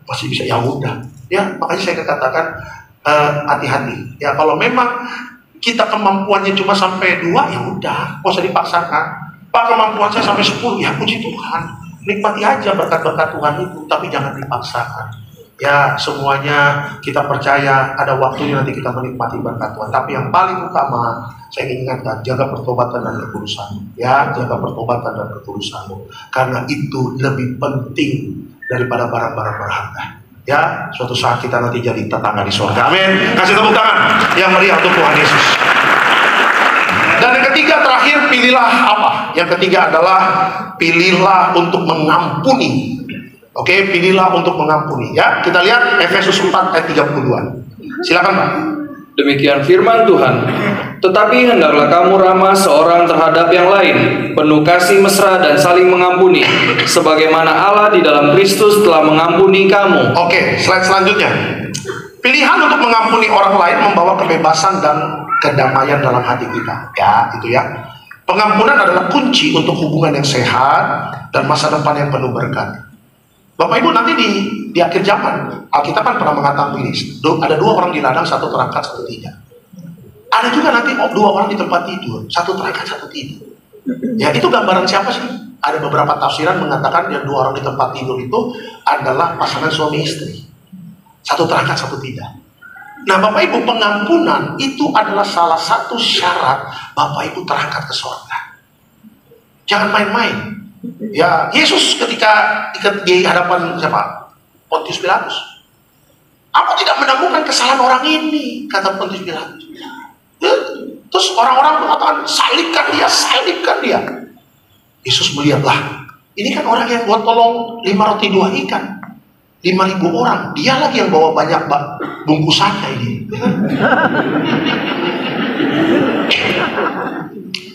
Speaker 2: masih bisa. Ya udah. Ya makanya saya katakan hati-hati. Ya kalau memang kita kemampuannya cuma sampai 2, ya udah, nggak usah dipaksakan. Pak, kemampuan saya sampai 10, ya puji Tuhan. Nikmati aja berkat-berkat Tuhan itu, tapi jangan dipaksakan. Ya, semuanya kita percaya ada waktunya nanti kita menikmati berkat Tuhan. Tapi yang paling utama, saya ingin ingatkan, jaga pertobatan dan kekudusan. Ya, jaga pertobatan dan kekudusanmu. Karena itu lebih penting daripada barang-barang berharga. Ya, suatu saat kita nanti jadi tetangga di surga. Amin. Kasih tepuk tangan yang meriah untuk Tuhan Yesus. Dan yang ketiga terakhir, pilihlah apa? Yang ketiga adalah pilihlah untuk mengampuni. Oke, pilihlah untuk mengampuni. Ya, kita lihat Efesus 4 ayat 32. Silakan Pak.
Speaker 3: Demikian firman Tuhan. Tetapi hendaklah kamu ramah seorang terhadap yang lain, penuh kasih mesra dan saling mengampuni, sebagaimana Allah di dalam Kristus telah mengampuni kamu.
Speaker 2: Oke, slide selanjutnya. Pilihan untuk mengampuni orang lain membawa kebebasan dan kedamaian dalam hati kita. Ya, itu ya. Pengampunan adalah kunci untuk hubungan yang sehat dan masa depan yang penuh berkat. Bapak Ibu, nanti di akhir zaman Alkitab kan pernah mengatakan ini, ada 2 orang di ladang, 1 terangkat, 1 tidak. Ada juga nanti 2 orang di tempat tidur, 1 terangkat, 1 tidak. Ya, itu gambaran siapa sih? Ada beberapa tafsiran mengatakan yang 2 orang di tempat tidur itu adalah pasangan suami istri, 1 terangkat, 1 tidak. Nah Bapak Ibu, pengampunan itu adalah salah satu syarat Bapak Ibu terangkat ke surga. Jangan main-main. Ya, Yesus ketika di hadapan siapa? Pontius Pilatus. Aku tidak menemukan kesalahan orang ini, kata Pontius Pilatus. Terus orang-orang mengatakan, salibkan dia. Yesus melihatlah, ini kan orang yang buat tolong 5 roti 2 ikan. 5.000 orang, dia lagi yang bawa banyak bungkusannya ini.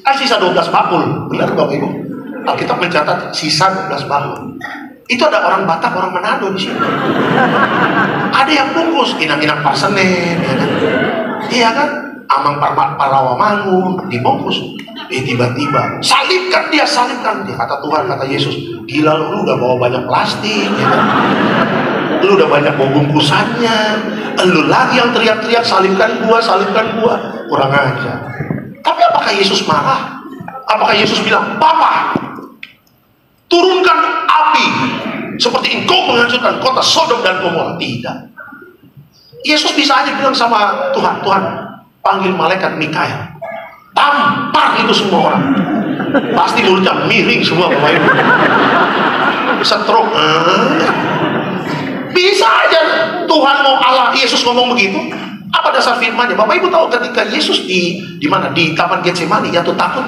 Speaker 2: Kan sisa 12 bakul, benar Bapak Ibu? Alkitab mencatat sisa 12 bakul. Itu ada orang Batak, orang Manado di sini. Ada yang bungkus, inang-inang Parsenen, ya kan? Iya kan? Amang Parawamangun dibungkus. Tiba-tiba salibkan dia. Kata Tuhan, kata Yesus, gila lu udah bawa banyak plastik, ya kan? Lu udah banyak bawa bungkusannya. Lu lagi yang teriak-teriak salibkan gua. Kurang aja. Tapi apakah Yesus marah? Apakah Yesus bilang, Bapa, turunkan api seperti engkau menghancurkan kota Sodom dan Gomora? Tidak. Yesus bisa aja bilang sama Tuhan, panggil malaikat Mikael, tampar itu semua orang. Pasti mulutnya miring semua Bapak Ibu. Stroke. Bisa aja Tuhan mau Allah Yesus ngomong begitu. Apa dasar firman-Nya? Bapak Ibu tahu ketika Yesus di mana? Di Taman Getsemani jatuh takut,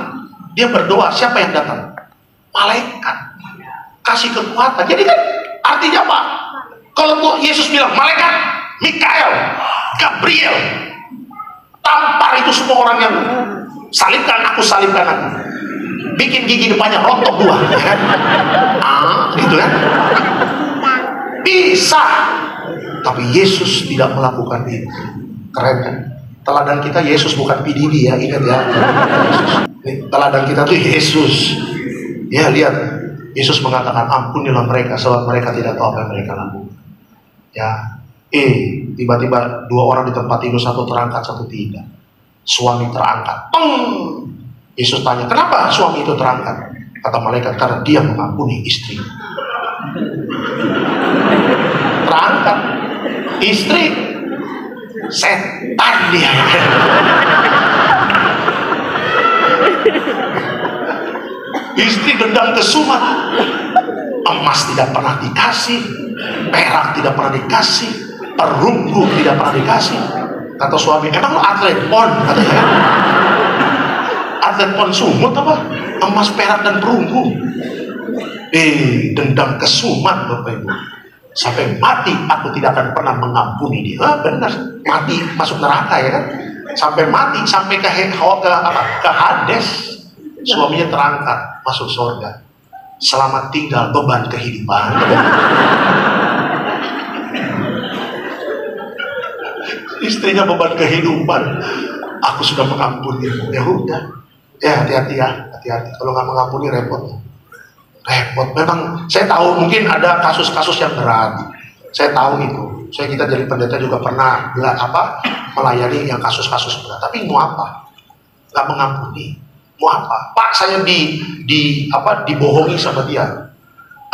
Speaker 2: dia berdoa, siapa yang datang? Malaikat. Kasih kekuatan. Jadi kan artinya apa? Kalau Yesus bilang malaikat Mikael, Gabriel, tampar itu semua orang yang salibkan aku. Bikin gigi depannya rontok 2, ya kan? Itu kan? Bisa. Tapi Yesus tidak melakukan itu. Keren kan? Teladan kita Yesus, bukan PDD ya, ingat ya. Teladan kita tuh Yesus. Ya, lihat. Yesus mengatakan, ampunilah mereka sebab mereka tidak tahu apa yang mereka lakukan. Ya. Tiba-tiba 2 orang di tempat tidur, satu terangkat, satu tidak. Suami terangkat. Yesus tanya, kenapa suami itu terangkat? Kata malaikat, karena dia mengampuni istri. Terangkat. Istri. Setan dia. Istri dendam kesumat. Emas tidak pernah dikasih, perak tidak pernah dikasih, perunggu tidak pernah dikasih. Kata suami, emang lo atlet pon? Katanya, atlet pon sumut apa? Emas, perak dan perunggu. Dendam kesumat Bapak Ibu. Sampai mati aku tidak akan pernah mengampuni dia. Benar, mati masuk neraka ya kan? Sampai mati, sampai ke Hades. Suaminya terangkat masuk surga. Selamat tinggal beban kehidupan. Istrinya beban kehidupan. Aku sudah mengampuni. Ya udah. Ya hati-hati ya, hati-hati. Kalau nggak mengampuni repot. Memang saya tahu mungkin ada kasus-kasus yang berat. Saya tahu itu. Kita jadi pendeta juga pernah melayani yang kasus-kasus berat. Tapi mau apa? Nggak mengampuni. Mau apa? Pak, saya dibohongi sama dia.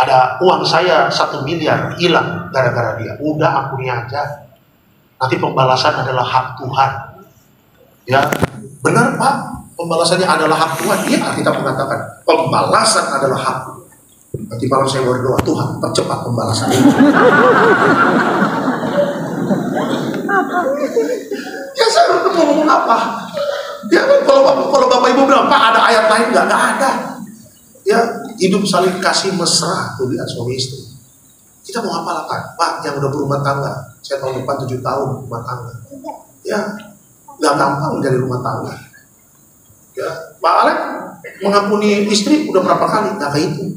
Speaker 2: Ada uang saya 1 miliar hilang gara-gara dia. Udah, ampuni aja. Nanti pembalasan adalah hak Tuhan. Ya, benar Pak. Pembalasannya adalah hak Tuhan. Iya, kita mengatakan pembalasan adalah hak. Nanti malam saya berdoa, Tuhan percepat pembalasan itu. Ya saya mau ngomong apa? Ya kalau Bapak Ibu bilang, Pak ada ayat lain nggak ada. Ya hidup saling kasih mesra tuh lihat suami istri. Kita mau apa kan? Pak yang udah berumah tangga, saya tahun depan 7 tahun rumah tangga. Ya nggak gampang menjadi rumah tangga. Ya Pak Alek mengampuni istri udah berapa kali? Nggak kehitung.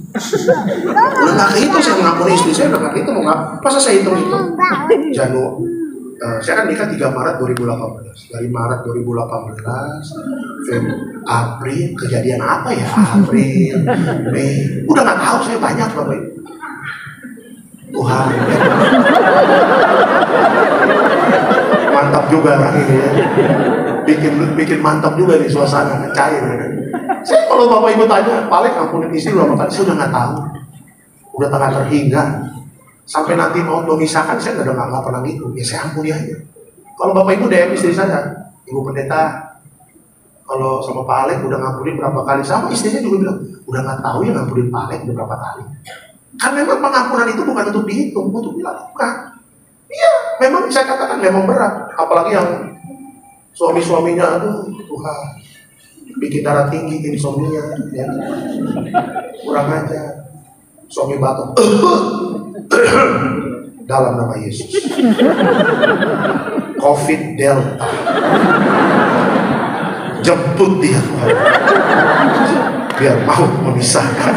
Speaker 2: Udah nggak kehitung saya mengampuni istri saya, udah nggak kehitung. Masa saya hitung itu? Januari. Saya kan nikah 3 Maret 2018. Dari Maret 2018, April, kejadian apa ya? April, Mei, udah nggak tahu saya banyak Bapak Ibu. Tuhan, mantap juga kan ini ya. Bikin mantap juga nih suasana, cair. Saya kalau Bapak Ibu tanya, paling ampunin istri berapa kali? Saya udah nggak tahu. Udah tengah terhingga. Sampai nanti mau memisahkan, saya nggak pernah gitu. Ya saya ampuni aja. Kalau Bapak Ibu DM istri saya, Ibu Pendeta, kalau sama Pak Alek udah ngampunin berapa kali, sama istrinya juga bilang, udah nggak tahu ya ngampunin Pak Alek udah berapa kali. Kan memang pengampunan itu bukan untuk dihitung, untuk dilakukan. Iya, memang saya katakan memang berat. Apalagi yang suami-suaminya, aduh Tuhan, bikin darah tinggi insomnia, ya. Kurang aja. Suami batuk. dalam nama Yesus. COVID Delta, jemput dia Tuhan, biar mau memisahkan.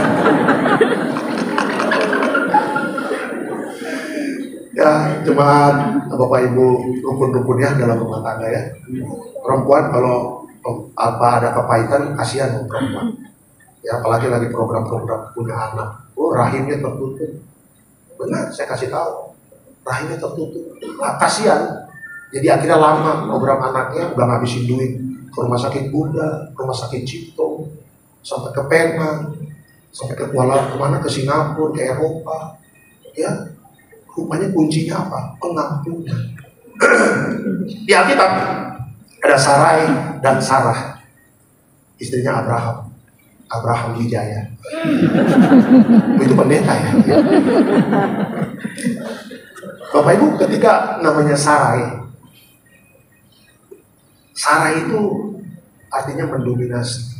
Speaker 2: Ya, jemaat, Bapak Ibu, rukun-rukun ya dalam rumah tangga ya. Perempuan kalau ada kepahitan, kasihan loh perempuan. Ya, apalagi lagi program-program punya anak. Oh, rahimnya tertutup. Benar, saya kasih tahu. Rahimnya tertutup. Nah, kasihan. Jadi akhirnya lama program anaknya udah ngabisin duit ke rumah sakit Bunda, rumah sakit Cipto, sampai ke Penang, sampai ke kemana, ke Singapura, ke Eropa. Ya, rupanya kuncinya apa? Pengampunan. Di Alkitab ada Sarai dan Sarah, istrinya Abraham Wijaya. Itu pendeta ya. Bapak Ibu, ketika namanya Sarai itu artinya mendominasi,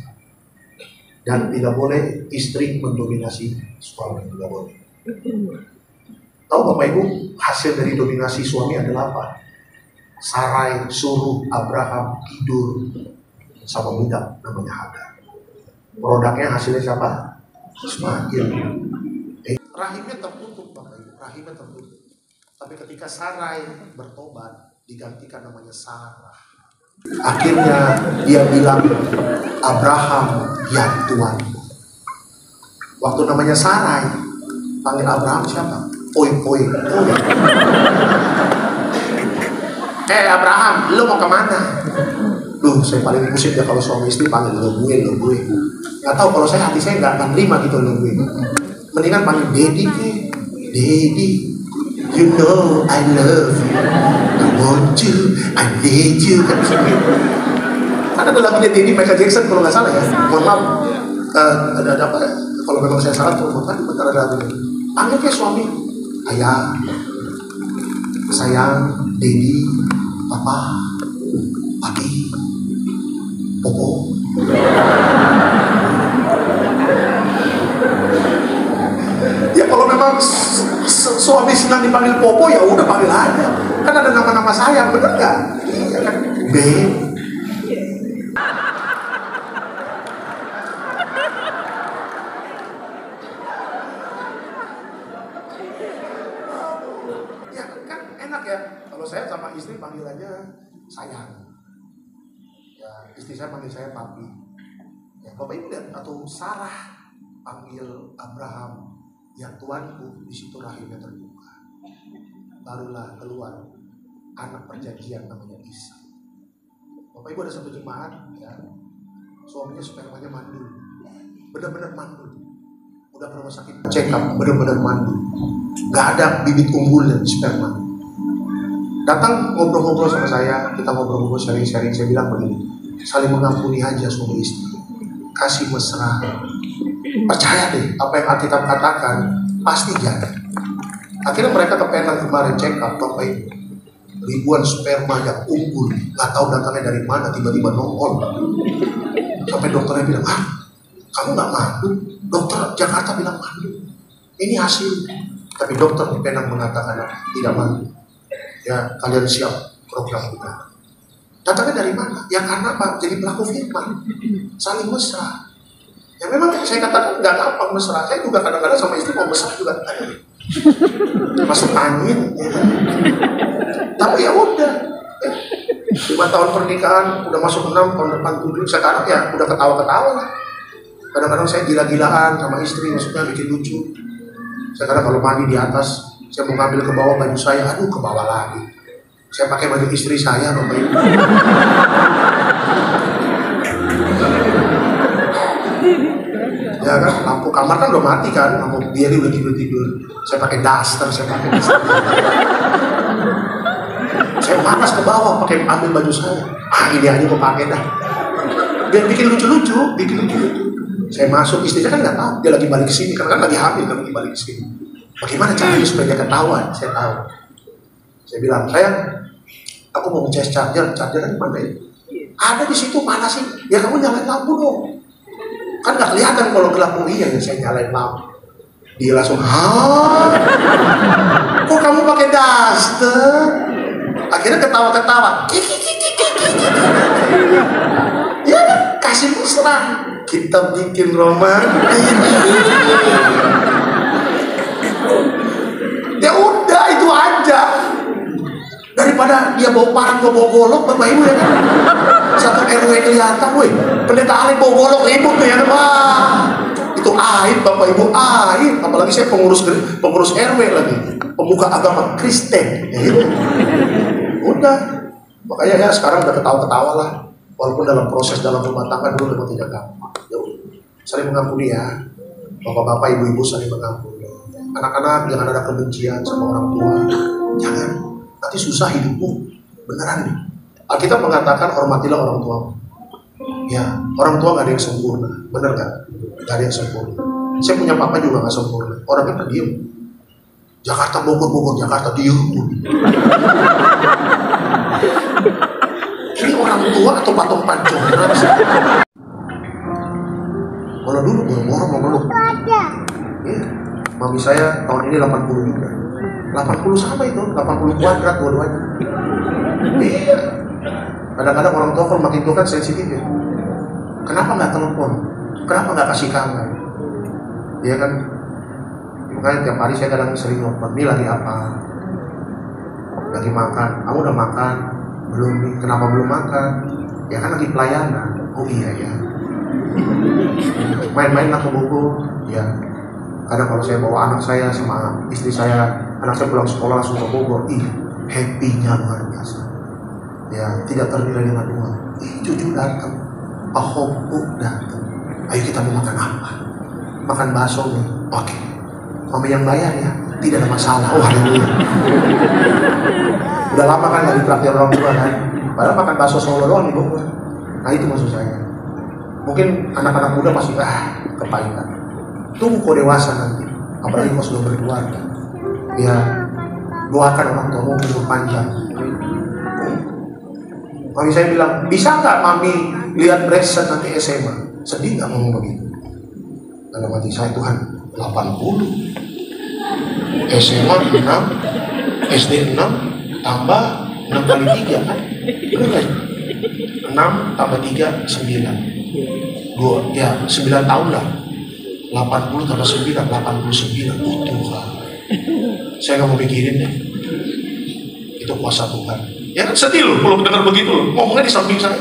Speaker 2: dan tidak boleh istri mendominasi suami, tidak boleh. Tahu Bapak Ibu, hasil dari dominasi suami adalah apa? Sarai suruh Abraham tidur sama budak namanya Hagar. Produknya hasilnya siapa? Ismail. Rahimnya tertutup Bapak Ibu, rahimnya tertutup. Tapi ketika Sarai bertobat, digantikan namanya Sarah. Akhirnya dia bilang, Abraham ya Tuhan. Waktu namanya Sarai, panggil Abraham siapa? Poi. Abraham, lu mau kemana? Duh, saya paling pusing ya kalau suami istri panggil lo gue. Nggak tahu, kalau saya hati saya nggak terima gitu lo gue. Mendingan panggil Daddy. You know I love you, I want you, I need you. Kan bisa gitu. Ada lagunya Daddy Michael Jackson kalau nggak salah ya. Mohon maaf, ada apa? Kalau memang saya salah tuh, bentar ada lagunya. Panggil kayak suami, ayah, sayang, Daddy, papa, papi, popo. Ya kalau memang suami senang dipanggil popo, ya udah panggil aja. Kan ada nama-nama sayang, bener nggak? Iya kan, Babe. Ya kan enak ya. Kalau saya sama istri panggilannya sayang. Ya istri saya panggil saya papi. Ya Bapak Ibu lihat, atau Sarah panggil Abraham, ya Tuanku, di situ rahimnya terbuka. Barulah keluar anak perjanjian namanya Isa. Bapak Ibu, ada satu jemaat ya, suaminya spermanya mandul, benar-benar mandul. Udah ke rumah sakit check up, benar-benar mandul. Gak ada bibit unggulnya di sperma. Datang ngobrol-ngobrol sama saya, kita ngobrol-ngobrol sharing-sharing. Saya bilang begini, saling mengampuni aja suami istri, kasih mesra. Percaya deh, apa yang Alkitab katakan pasti jadi. Akhirnya mereka ke Penang kemarin check up, Bapak Ibu. Ribuan sperma yang unggul, nggak tahu datangnya dari mana, tiba-tiba nongol. Sampai dokternya bilang, kamu nggak mandu? Dokter Jakarta bilang mandu. Ini hasil. Tapi dokter di Penang mengatakan tidak mandu. Ya, kalian siap program kita. Datangnya dari mana? Ya karena Pak jadi pelaku firman, saling mesra. Ya memang saya katakan nggak gampang mesra. Saya juga kadang-kadang sama istri mau mesra juga. Masuk angin. Ya. Tapi ya udah. 5 tahun pernikahan, udah masuk 6, tahun depan 7. Sekarang ya udah ketawa-ketawa lah. Kadang-kadang saya gila-gilaan sama istri, maksudnya bikin lucu. Sekarang kalau mandi di atas, saya mau ngambil ke bawah baju saya, aduh ke bawah lagi. Saya pakai baju istri saya, Bapak Ibu. Ya kan, lampu kamar kan udah mati kan, lampu biari udah tidur-tidur. Saya pakai daster, saya panas ke bawah, pakai ambil baju saya. Ini aja gue pakai dah. Biar bikin lucu-lucu. Saya masuk, istrinya kan nggak tahu, dia lagi balik ke sini, karena kan lagi hamil, kan lagi balik ke sini. Bagaimana caranya supaya dia ketahuan? Saya tahu. Saya bilang, sayang, aku mau ngecas chargeran mana ya? Ada di situ, mana sih? Ya kamu nyalain lampu dong. Kan nggak kelihatan kalau gelap. Iya, ya saya nyalain lampu. Dia langsung, kok kamu pakai daster. Akhirnya ketawa-ketawa. Ya, kasih mesra. Kita bikin romantis. Ya udah, itu aja. Daripada dia bawa parang, bawa golok, Bapak Ibu ya kan. Satu RW kelihatan, woi. Pendeta Ali bawa golok ribut tuh ya kan. Wah, itu aib Bapak Ibu, aib. Apalagi saya pengurus RW lagi, pemuka agama Kristen. Ya, gitu. Udah, makanya ya sekarang udah ketawa-ketawa lah. Walaupun dalam proses dalam rumah tangga dulu memang tidak gampang. Ya, saling mengampuni ya. Bapak-bapak, ibu-ibu saling mengampuni. Anak-anak jangan ada kebencian sama orang tua. Jangan. Nanti susah hidupmu. Beneran nih. Alkitab mengatakan hormatilah orang tua. Ya, orang tua gak ada yang sempurna. Bener gak? Gak ada yang sempurna. Saya punya papa juga gak sempurna. Orangnya kan diem. Jakarta, Bogor, Jakarta, diem. Ini orang tua atau patung pancung? Kalau dulu boro-boro mau meluk. Ya, mami saya tahun ini 80 juga. 80 sama itu, 80 kuadrat dua-duanya. Iya. Kadang-kadang orang tua kalau makin tua kan sensitif ya. Kenapa nggak telepon? Kenapa nggak kasih kabar? Iya kan? Makanya tiap hari saya kadang sering nelfon, ini lagi apa? Lagi makan. Kamu udah makan? Belum nih. Kenapa belum makan? Ya kan lagi pelayanan. Oh iya ya. Main-main lah ke Bogor. Ya. Kadang kalau saya bawa anak saya sama istri saya, anak saya pulang sekolah langsung ke Bogor. Ih, happy-nya luar biasa. Ya, tidak ternilai dengan uang. Ih, cucu datang. Pak Hopu datang. Ayo kita mau makan apa? Makan bakso nih. Oke. Mami yang bayar ya. Tidak ada masalah. Oh, haleluya. Udah lama kan nggak ditraktir orang tua kan. Padahal makan bakso Solo doang di Bogor. Nah itu maksud saya. Mungkin anak-anak muda masih kepahitan. Tunggu kau dewasa nanti. Apalagi kau sudah berkeluarga. Ya, doakan orang tua mau umur panjang. Mami saya bilang, bisa nggak mami lihat Brexit nanti SMA? Sedih nggak ngomong begitu? Dalam hati saya, Tuhan 80, SMA 6, SD 6, tambah 6 kali 3 kan? Bener nggak? 6 tambah 3, 9. 2, ya 9 tahun lah. 80 tambah 9, 89. Oh Tuhan, saya nggak mau mikirin deh. Itu kuasa Tuhan. Ya kan sedih loh kalau dengar begitu loh. Ngomongnya di samping saya.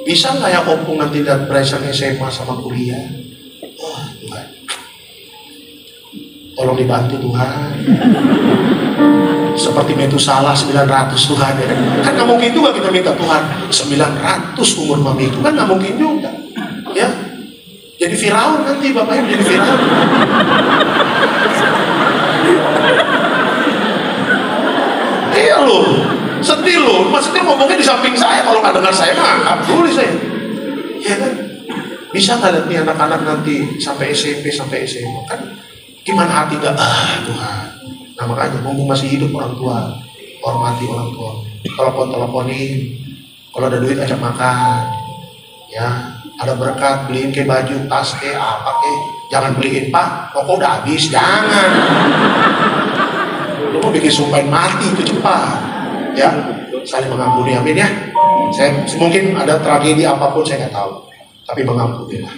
Speaker 2: Bisa nggak ya opung nanti lihat present SMA sama kuliah? Wah Tuhan, tolong dibantu Tuhan. Seperti Metusalah 900 Tuhan ya. Kan nggak mungkin juga kita minta Tuhan 900 umur mami itu kan nggak mungkin juga. Ya. Jadi Firaun nanti bapaknya jadi Firaun. Iya loh, sedih loh. Maksudnya ngomongnya di samping saya, kalau nggak dengar saya mah boleh saya. Ya kan? Bisa nggak lihat nih anak-anak nanti sampai SMP sampai SMA kan? Gimana hati nggak? Tuhan. Nah makanya mumpung masih hidup orang tua, hormati orang tua. Teleponin, kalau ada duit ajak makan. Ya. Ada berkat, beliin ke baju, tas ke, apa ke. Jangan beliin Pak, rokok udah habis, jangan. Lu mau bikin sumpahin mati itu cepat. Ya, saling mengampuni, amin ya. Saya mungkin ada tragedi apapun saya nggak tahu, tapi mengampuni lah.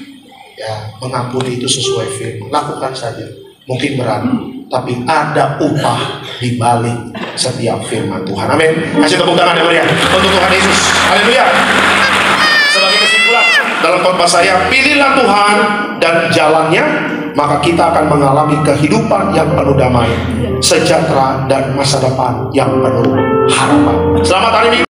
Speaker 2: Ya, mengampuni itu sesuai firman. Lakukan saja. Mungkin berat, tapi ada upah di balik setiap firman Tuhan. Amin. Kasih tepuk tangan ya untuk Tuhan Yesus. Haleluya. Sebagai kesimpulan dalam khotbah saya, pilihlah Tuhan dan jalannya, maka kita akan mengalami kehidupan yang penuh damai, sejahtera dan masa depan yang penuh harapan. Selamat hari Minggu.